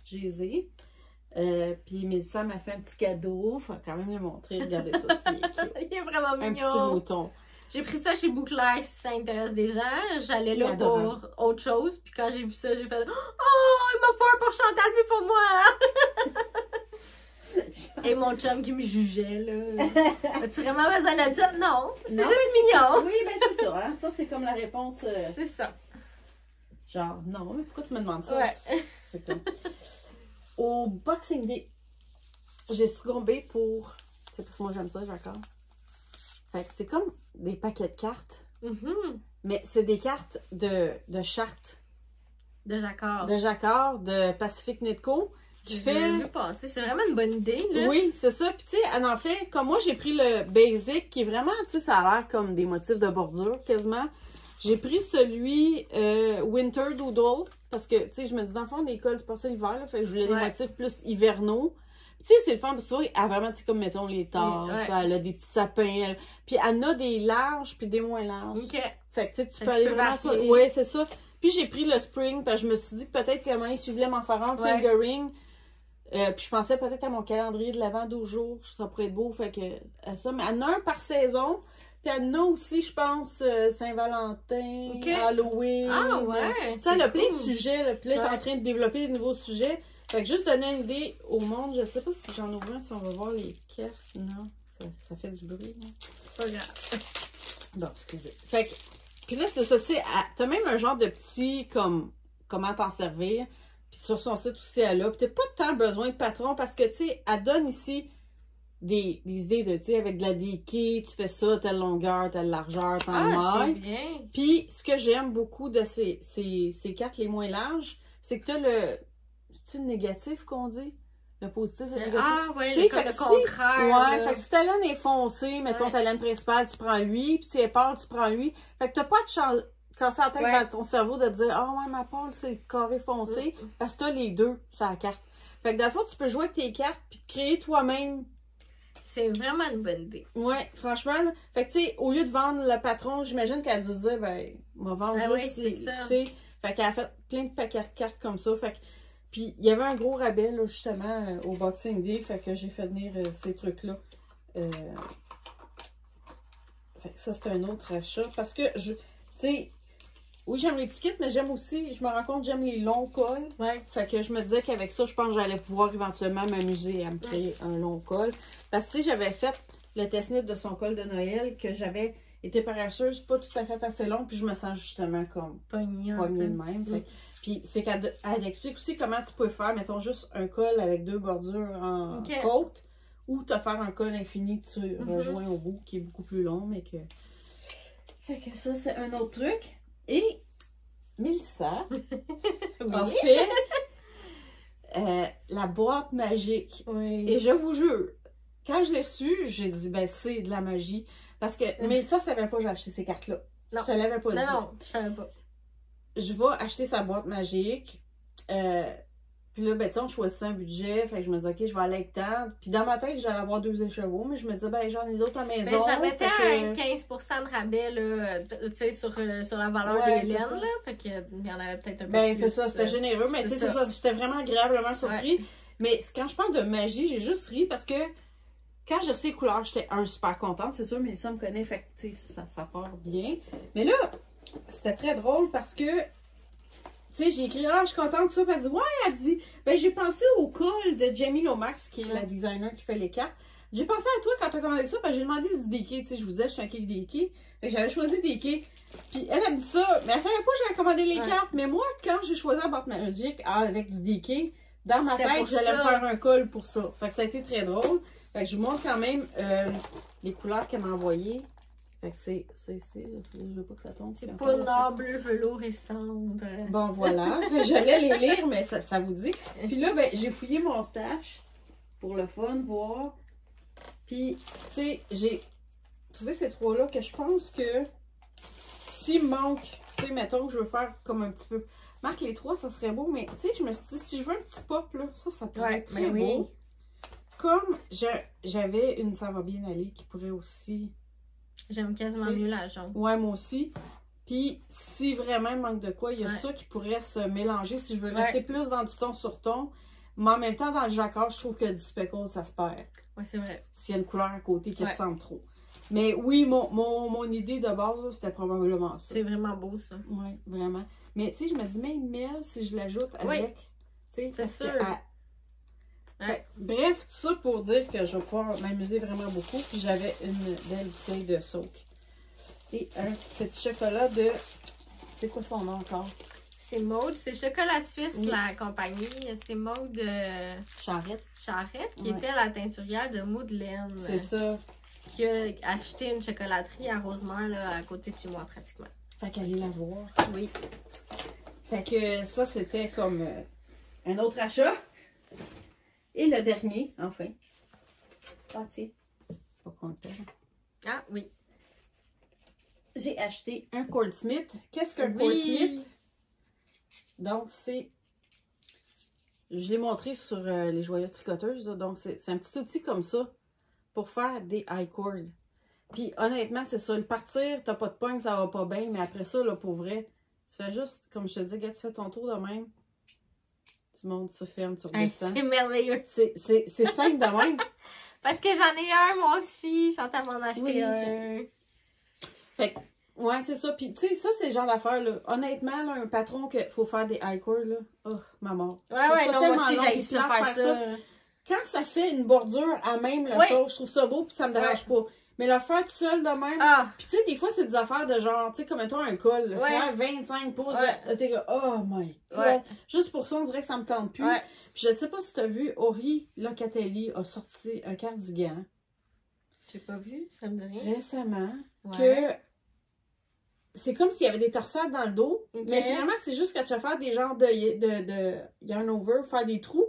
j'ai les ai. Puis Mélissa m'a fait un petit cadeau, faut quand même le montrer, regardez ça, c'est cute. Il est vraiment Un petit mignon. mouton. J'ai pris ça chez Bouclair si ça intéresse des gens. J'allais Il est là pour adorable. autre chose. Puis quand j'ai vu ça, j'ai fait oh, il m'a fait un pour Chantal, mais pour moi. Et mon chum qui me jugeait, là. As-tu vraiment besoin de ça? Non, c'est Non, juste mignon. Oui, ben c'est ça, hein. Ça, c'est comme la réponse. C'est ça. Genre, non, mais pourquoi tu me demandes ça? Ouais. C'est comme... Au Boxing Day, j'ai succombé pour... C'est parce que moi, j'aime ça, j'accorde. Fait que c'est comme des paquets de cartes, Mhm. mais c'est des cartes de chartes De Jacquard. de Jacquard, de Pacific Knitco, qui J'ai fait... vu passer. C'est vraiment une bonne idée, là. Oui, c'est ça. Puis tu sais, elle en fait, comme moi, j'ai pris le basic, qui est vraiment, tu sais, ça a l'air comme des motifs de bordure, quasiment. J'ai pris celui Winter Doodle, parce que, tu sais, je me dis, dans le fond, l'école, c'est pas ça l'hiver, là, fait que je voulais des Ouais. motifs plus hivernaux. Puis tu sais, c'est le fun, parce que souvent, elle a vraiment, tu sais, comme, mettons, les tasses, Ouais. elle a des petits sapins, puis elle en a des larges, puis des moins larges. Ok. Fait que, tu sais, tu Fait peux que aller tu peux vraiment sur... varier. Ouais, c'est ça. Puis j'ai pris le spring, parce que je me suis dit que peut-être que même si je voulais m'en faire un Ouais. fingering, puis je pensais peut-être à mon calendrier de l'avant 12 jours, ça pourrait être beau, fait que ça. Mais elle en a un par saison, puis elle en a aussi, je pense, Saint-Valentin, Ok. Halloween. Ah ouais. Ça, elle a c'est plein de cool. sujets, là, puis là, elle est en Ouais. train de développer des nouveaux sujets. Fait que juste donner une idée au monde, je sais pas si j'en ouvre un, si on va voir les cartes. Non, ça fait du bruit, là. Pas grave. Bon, excusez. Fait que, puis là, c'est ça, tu sais, t'as même un genre de petit, comme, comment t'en servir. Puis sur son site aussi, elle a. Puis t'as pas tant besoin de patron parce que, tu sais, elle donne ici des idées de, tu sais, avec de la déquille, tu fais ça, telle longueur, telle largeur, tant de Ah, c'est maille. bien. Puis ce que j'aime beaucoup de ces cartes les moins larges, c'est que t'as le... C'est-tu le négatif qu'on dit? Le positif, le négatif? Ah, ouais, Tu sais, comme fait le que contraire. Ouais, là. fait que si ta laine est foncée, mettons Ouais. ta laine principale, tu prends lui, puis si elle est pâle, tu prends lui. Fait que t'as pas de casser la tête Ouais. dans ton cerveau de te dire, ah ouais, ma pâle, c'est le carré foncé, parce que t'as les deux, c'est la carte. Fait que dans le fond, tu peux jouer avec tes cartes puis te créer toi-même. C'est vraiment une bonne idée. Ouais, franchement, là. Fait que, tu sais, au lieu de vendre le patron, j'imagine qu'elle a dû se dire, ben, on va vendre juste c'est ça. Tu sais, fait qu'elle a fait plein de paquets de cartes comme ça. Fait que, puis il y avait un gros rabais, là, justement, au Boxing Day. Fait que j'ai fait venir ces trucs-là. Fait que ça, c'est un autre achat. Parce que, tu sais, oui, j'aime les petits kits, mais j'aime aussi, je me rends compte, j'aime les longs cols. Ouais. Fait que je me disais qu'avec ça, je pense que j'allais pouvoir éventuellement m'amuser à me créer un long col. Parce que, tu sais, j'avais fait le test-knit de son col de Noël, que j'avais été paresseuse, pas tout à fait assez long, puis je me sens justement comme Pogné de même. Fait, puis c'est qu'elle explique aussi comment tu peux faire, mettons, juste un col avec 2 bordures en côte, ou te faire un col infini que tu rejoins au bout, qui est beaucoup plus long, mais que... Fait que ça, c'est un autre truc. Et Mélissa a fait la boîte magique. Oui. Et je vous jure, quand je l'ai su, j'ai dit, ben c'est de la magie. Parce que Mélissa ne savait pas que j'ai acheté ces cartes-là. Non. Je ne l'avais pas dit. Non, je savais pas. Je vais acheter sa boîte magique. Puis là, ben, tu sais, on choisissait un budget. Fait que je me disais, OK, je vais aller avec tant. Puis dans ma tête, j'allais avoir 2 écheveaux. Mais je me disais, ben, j'en ai d'autres à la maison. Ben, j'avais fait un 15% de rabais, là, tu sais, sur la valeur des laines, là. Fait qu'il y en avait peut-être un peu ben, plus. c'est ça, c'était généreux. Mais tu sais, c'est ça, j'étais vraiment agréablement surpris. Ouais. Mais quand je parle de magie, j'ai juste ri parce que quand je sais les couleurs, j'étais super contente. C'est sûr, mais ça me connaît. Fait que, tu sais, ça part bien. Mais là, c'était très drôle parce que tu sais, j'ai écrit, ah, je suis contente de ça. Puis elle dit, ouais, elle dit, ben, j'ai pensé au col de Jamie Lomax, qui est la designer qui fait les cartes. J'ai pensé à toi quand t'as commandé ça, parce que j'ai demandé du DK. Tu sais, je vous disais, je suis un cake DK. Fait que j'avais choisi DK. Puis elle me dit ça, mais elle savait pas que j'avais commandé les cartes. Mais moi, quand j'ai choisi la boîte magique avec du DK, dans ma tête, j'allais me faire un col pour ça. Fait que ça a été très drôle. Fait que je vous montre quand même les couleurs qu'elle m'a envoyées. Fait que je veux pas que ça tombe. C'est pas noir, bleu, velours et cendre. Bon, voilà. J'allais les lire, mais ça vous dit. Puis là, ben, j'ai fouillé mon stash pour le fun, voir. Puis, tu sais, j'ai trouvé ces 3-là que je pense que s'il me manque, tu sais, mettons que je veux faire comme un petit peu. Marque les 3, ça serait beau, mais tu sais, je me suis dit, si je veux un petit pop, là, ça pourrait être très beau. Comme j'avais une Ça va bien aller qui pourrait aussi. J'aime quasiment mieux la jaune. Ouais, moi aussi. Puis, si vraiment il manque de quoi, il y a ça qui pourrait se mélanger si je veux rester plus dans du ton sur ton. Mais en même temps, dans le jacquard, je trouve que du speckle, ça se perd. Ouais, c'est vrai. S'il y a une couleur à côté qui ressemble trop. Mais oui, mon idée de base, c'était probablement ça. C'est vraiment beau, ça. Oui, vraiment. Mais tu sais, je me dis, même Mel, si je l'ajoute avec. Tu sais, c'est sûr. Bref, tout ça pour dire que je vais pouvoir m'amuser vraiment beaucoup. Puis j'avais une belle bouteille de soak. Et un petit chocolat de... C'est quoi son nom encore? C'est Maude. C'est Chocolat Suisse, la compagnie. C'est Maude... Charrette, qui était la teinturière de Madeleine. C'est ça. Qui a acheté une chocolaterie à Rosemère, là, à côté de chez moi, pratiquement. Fait qu'allez la voir. Oui. Fait que ça, c'était comme un autre achat. Et le dernier, enfin. Ah, tiens. Pas qu'on le perd. Ah, oui. J'ai acheté un Cord Smith. Qu'est-ce qu'un Cord Smith? Donc, c'est... Je l'ai montré sur les Joyeuses Tricoteuses. Là. Donc, c'est un petit outil comme ça pour faire des high cords. Puis, honnêtement, c'est ça. Le partir, t'as pas de pogne, ça va pas bien. Mais après ça, là, pour vrai, tu fais juste, comme je te dis, tu fais ton tour de même. Tu montes, tu fermes, tu redescends. C'est merveilleux. C'est simple de même. Parce que j'en ai un, moi aussi. J'entends m'en acheter un. Fait que, ouais, c'est ça. Puis, tu sais, ça, c'est le genre d'affaire, là. Honnêtement, là, un patron qu'il faut faire des high cords, là. Oh, maman. Ouais, non, moi aussi, j'ai ça faire ça. Quand ça fait une bordure à même la chose, je trouve ça beau, puis ça me dérange pas. Mais le faire tout seul de même. Puis tu sais, des fois, c'est des affaires de genre, tu sais, comme toi un col, faire 25 pouces, t'es comme, oh my god. Juste pour ça, on dirait que ça me tente plus. Puis je sais pas si t'as vu, Ori Locatelli a sorti un cardigan. J'ai pas vu, ça me dit rien. Récemment, que c'est comme s'il y avait des torsades dans le dos, mais finalement, c'est juste que tu vas faire des genres de yarn over, faire des trous.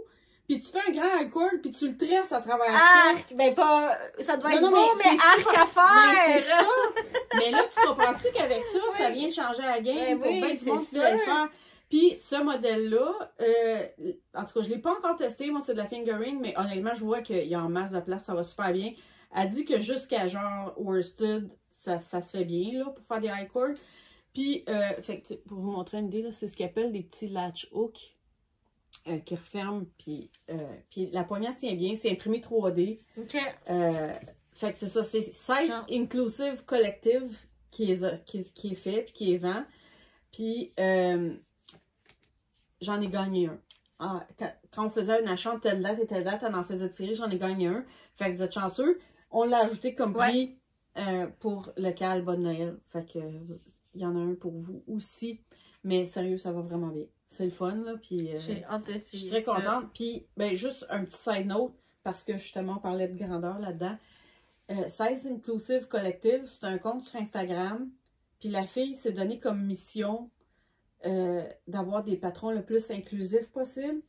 Puis tu fais un grand high cord, puis tu le tresses à travers ça. Ben pas... Ça doit être beau, mais arc à faire! Mais c'est ça! Mais là, tu comprends-tu qu'avec ça, ça vient de changer la game pour bien du monde qui le faire? Puis ce modèle-là, en tout cas, je ne l'ai pas encore testé. Moi, c'est de la fingering, mais honnêtement, je vois qu'il y a en masse de place, ça va super bien. Elle dit que jusqu'à genre worsted, ça se fait bien là, pour faire des high cord. Puis, fait que, pour vous montrer une idée, c'est ce qu'ils appellent des petits latch hooks qui referment. Puis la poignée tient bien. C'est imprimé 3D. OK. Fait que c'est ça, c'est Size Inclusive Collective qui est fait puis qui est vend. Puis, j'en ai gagné un. Quand on faisait un achat de telle date et telle date, on en faisait tirer, j'en ai gagné un. Fait que vous êtes chanceux. On l'a ajouté comme prix pour le Calba de Noël. Fait que il y en a un pour vous aussi. Mais sérieux, ça va vraiment bien. C'est le fun, là. Puis, j'ai hâte d'essayer. Je suis très contente. Puis, ben, juste un petit side note, parce que justement, on parlait de grandeur là-dedans. Size Inclusive Collective, c'est un compte sur Instagram. Puis la fille s'est donnée comme mission d'avoir des patrons le plus inclusifs possible.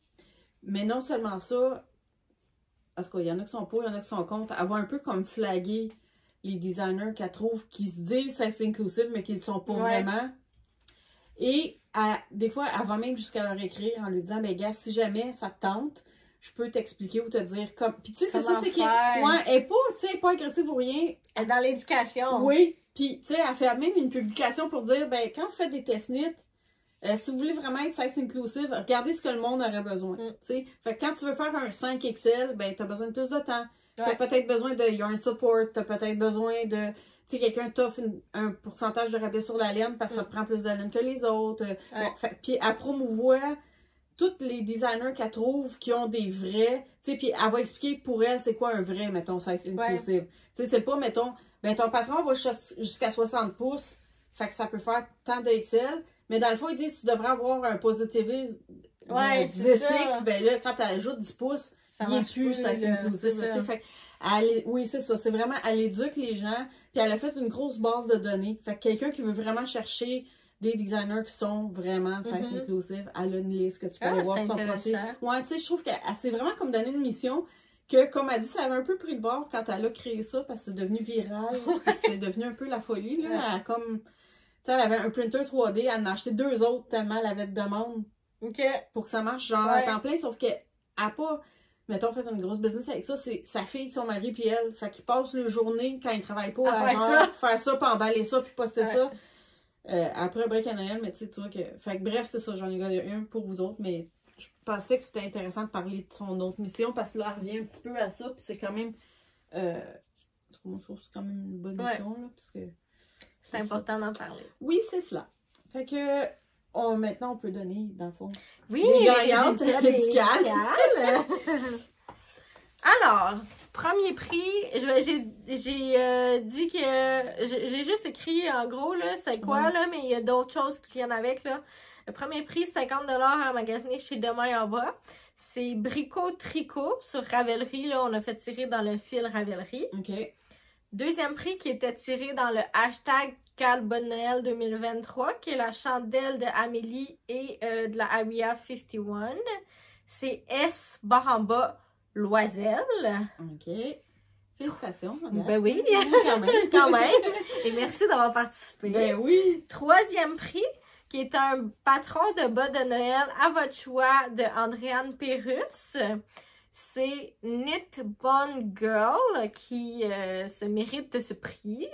Mais non seulement ça, parce qu'il y en a qui sont pour, il y en a qui sont contre, avoir un peu comme flaguer les designers qu'elle trouve qui se disent size inclusive, mais qui ne le sont pas vraiment. Et des fois, elle va même jusqu'à leur écrire en lui disant, ben gars, si jamais ça te tente, je peux t'expliquer ou te dire comme. Puis tu sais, c'est ça, c'est qu'elle est pas, tu sais, pas agressive ou rien. Elle est dans l'éducation. Oui. Puis tu sais, elle fait même une publication pour dire, ben quand vous faites des test knits, si vous voulez vraiment être size inclusive, regardez ce que le monde aurait besoin. Tu sais, fait que quand tu veux faire un 5XL, ben t'as besoin de plus de temps. T'as peut-être besoin de yarn support, t'as peut-être besoin de, tu sais, quelqu'un t'offre un pourcentage de rabais sur la laine parce que ça te prend plus de laine que les autres. Bon, puis elle promouvoit tous les designers qu'elle trouve qui ont des vrais, tu sais, puis elle va expliquer pour elle c'est quoi un vrai, mettons, size inclusive. Tu sais, c'est pas, mettons, ben ton patron va jusqu'à 60 pouces, fait que ça peut faire tant de XL, mais dans le fond, ils disent tu devrais avoir un positivist de 10X, ben là, quand tu ajoutes 10 pouces, il n'est plus size inclusive. Fait oui, c'est ça. C'est vraiment, elle éduque les gens. Puis elle a fait une grosse base de données. Fait que quelqu'un qui veut vraiment chercher des designers qui sont vraiment size inclusive, elle a une liste que tu peux aller voir sur son profil. Ouais, tu sais, je trouve qu'elle s'est vraiment comme donné une mission que, comme elle dit, ça avait un peu pris le bord quand elle a créé ça parce que c'est devenu viral. C'est devenu un peu la folie, là. Elle, comme, tu sais, elle avait un printer 3D, elle en a acheté 2 autres tellement elle avait de demande. Pour que ça marche genre à temps plein, sauf qu'elle n'a pas, mettons, fait une grosse business avec ça, c'est sa fille, son mari puis elle. Fait qu'ils passent le journée quand ils travaillent pas à faire ça, puis emballer ça, puis poster ça. Après un break à Noël, mais tu sais, tu vois que. Fait que bref, c'est ça, j'en ai gagné un pour vous autres, mais je pensais que c'était intéressant de parler de son autre mission parce que là, elle revient un petit peu à ça, puis c'est quand même. Moi, je trouve que c'est quand même une bonne mission, là, parce que. C'est important d'en parler. Oui, c'est cela. Fait que. Maintenant, on peut donner, dans le fond. Oui, les gagnantes médicales. Alors, premier prix, j'ai dit que j'ai juste écrit en gros là, c'est quoi là, mais il y a d'autres choses qui viennent avec là. Le premier prix, 50$ à magasiner chez Demain en bas. C'est Brico Tricot sur Ravelry. Là, on a fait tirer dans le fil Ravelry. Deuxième prix qui était tiré dans le hashtag Calba de Noël 2023, qui est la chandelle de Amélie et de la Area 51. C'est S Baramba Loiselle. OK. Félicitations. Ben oui. Quand même. Quand même. Et merci d'avoir participé. Ben oui. Troisième prix, qui est un patron de bas de Noël à votre choix de Andréane Pérusse. C'est Knit Bone Girl qui se mérite de ce prix,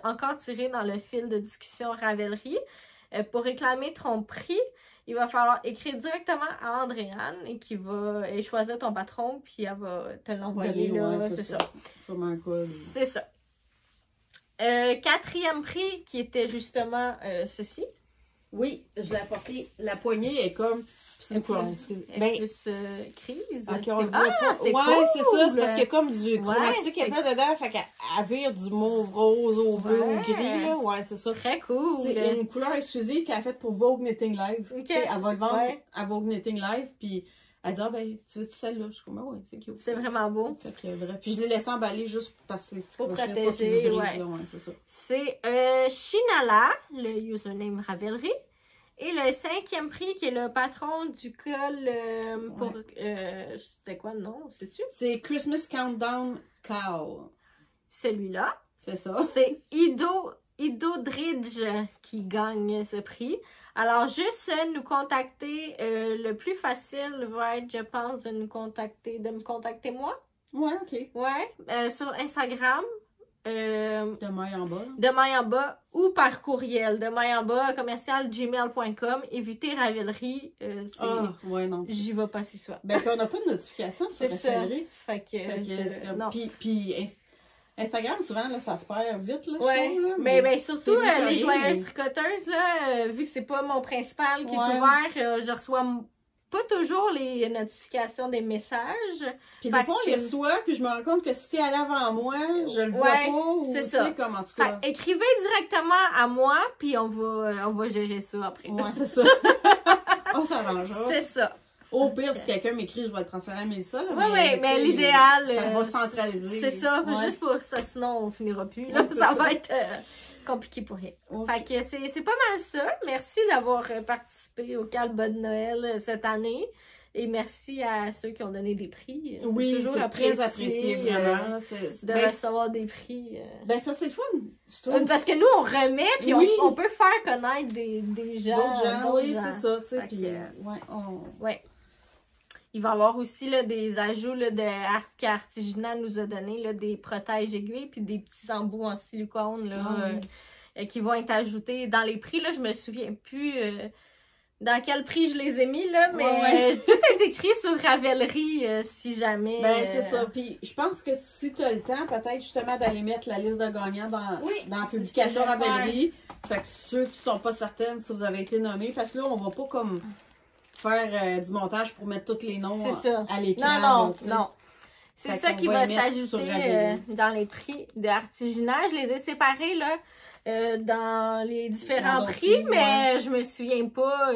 encore tiré dans le fil de discussion Ravelry. Pour réclamer ton prix, il va falloir écrire directement à Andréane et qui va choisir ton patron, puis elle va te l'envoyer là, c'est ça. Sûrement un code. C'est ça. Quatrième prix qui était justement ceci. Oui, je l'ai apporté. La poignée est comme. C'est une couleur. Ben, plus crise. Ok, on le voit pas. C'est ouais, cool. c'est ça. C'est parce qu'il y a comme du chromatique un peu dedans. Fait qu'elle vire du mauve rose au bleu au gris. Là. Ouais, c'est ça. Très cool. C'est une couleur exclusive qu'elle a faite pour Vogue Knitting Live. Okay. Elle va le vendre à Vogue Knitting Live. Puis elle dit, ah ben, tu veux-tu celle-là? Je suis comme, ouais, c'est cute. C'est vraiment beau. Fait que, bref. Puis je l'ai laissé emballer juste parce que pour protéger. C'est ça. C'est Shinala, le username Ravelry. Et le cinquième prix, qui est le patron du col pour... c'était quoi le nom, sais-tu? C'est Christmas Countdown Cow. Celui-là. C'est ça. C'est Ido Dridge qui gagne ce prix. Alors, juste nous contacter, le plus facile va être, je pense, de me contacter moi. Ouais, ok. Ouais, sur Instagram. De maille en bas. De maille en bas ou par courriel. De maille en bas, commercial@gmail.com. Évitez Ravelry. Ouais, non. J'y vais pas si souvent. Ben, puis on n'a pas de notification sur Ravelry. Fait que non. Puis Instagram, souvent, là, ça se perd vite, là, ouais. je trouve, là, mais surtout, les joyeuses tricoteuses, là, vu que c'est pas mon principal qui est ouvert, je reçois pas toujours les notifications des messages. Puis des fois, on les reçoit, puis je me rends compte que si t'es allé avant moi, je le vois pas, ou c'est tu ça. sais, comme en tout cas. Écrivez directement à moi, puis on va gérer ça après. Ouais, c'est ça. On s'arrangera. C'est ça. Au pire, si quelqu'un m'écrit, je vais le transférer à Mélissa. Oui, mais l'idéal... Ça va centraliser. C'est ça, juste pour ça, sinon on finira plus. Là. Ça va être compliqué pour rien. Okay. Fait que c'est pas mal ça. Merci d'avoir participé au Calba de Noël cette année. Et merci à ceux qui ont donné des prix. Oui, c'est toujours très apprécié, vraiment. Là, de recevoir des prix. Ben ça, c'est le fun. Parce que nous, on remet, puis on peut faire connaître des gens. D'autres gens, oui, c'est ça. Ouais. Il va y avoir aussi là, des ajouts là, qu'Artisanat nous a donné, là, des protèges aiguilles puis des petits embouts en silicone là, qui vont être ajoutés dans les prix. Là, je me souviens plus dans quel prix je les ai mis, là, mais tout est écrit sur Ravelry si jamais. Ben, c'est ça. Puis je pense que si tu as le temps, peut-être justement d'aller mettre la liste de gagnants dans la publication Ravelry. Fait que ceux qui sont pas certaines si vous avez été nommés, parce que là, on va pas comme faire du montage pour mettre tous les noms à l'écran. Non. C'est ça qui va s'ajouter dans les prix d'artisanat. Je les ai séparés là, dans les différents prix, mais je me souviens pas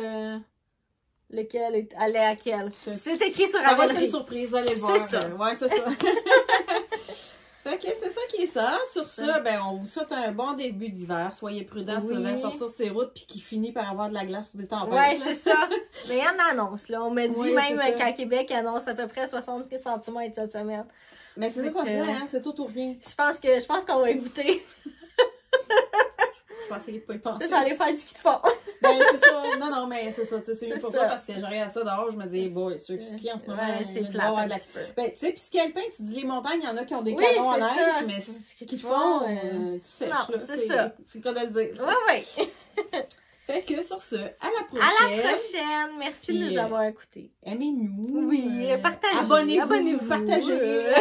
lequel allait à quel. C'est écrit sur Ravelry. Ça va être une surprise, allez voir. C'est ça. Ouais, c'est ça. Fait que c'est ça qui est ça. Sur ça, ben, on vous souhaite un bon début d'hiver. Soyez prudents si vous voulez sortir ces routes puis qui finit par avoir de la glace ou des tempêtes. Ouais, c'est ça. Mais il y en annonce, là. On me dit même qu'à Québec, annonce à peu près 70 cm cette semaine. Mais c'est ça qu'on dit, hein. C'est tout ou rien. Je pense qu'on va écouter. Je vais essayer de pas y penser. Je vais aller faire du ski de fond. Ben, c'est ça. Non, mais c'est ça. C'est mieux pour toi parce que je regarde ça dehors, je me dis, bon, ceux qui skient en ce moment, c'est plat. Ben, tu sais, puis ski alpin, tu dis les montagnes, il y en a qui ont des canons en neige, mais ce qu'ils font, tu sèches, là. C'est ça. C'est le cas de le dire. Oui. Fait que sur ce, à la prochaine. À la prochaine. Merci de nous avoir écoutés. Aimez-nous. Oui, partagez. Abonnez-vous. Partagez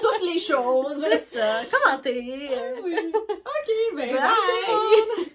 toutes les choses. C'est ça. Commentez. Oui. OK, ben, bye tout le monde.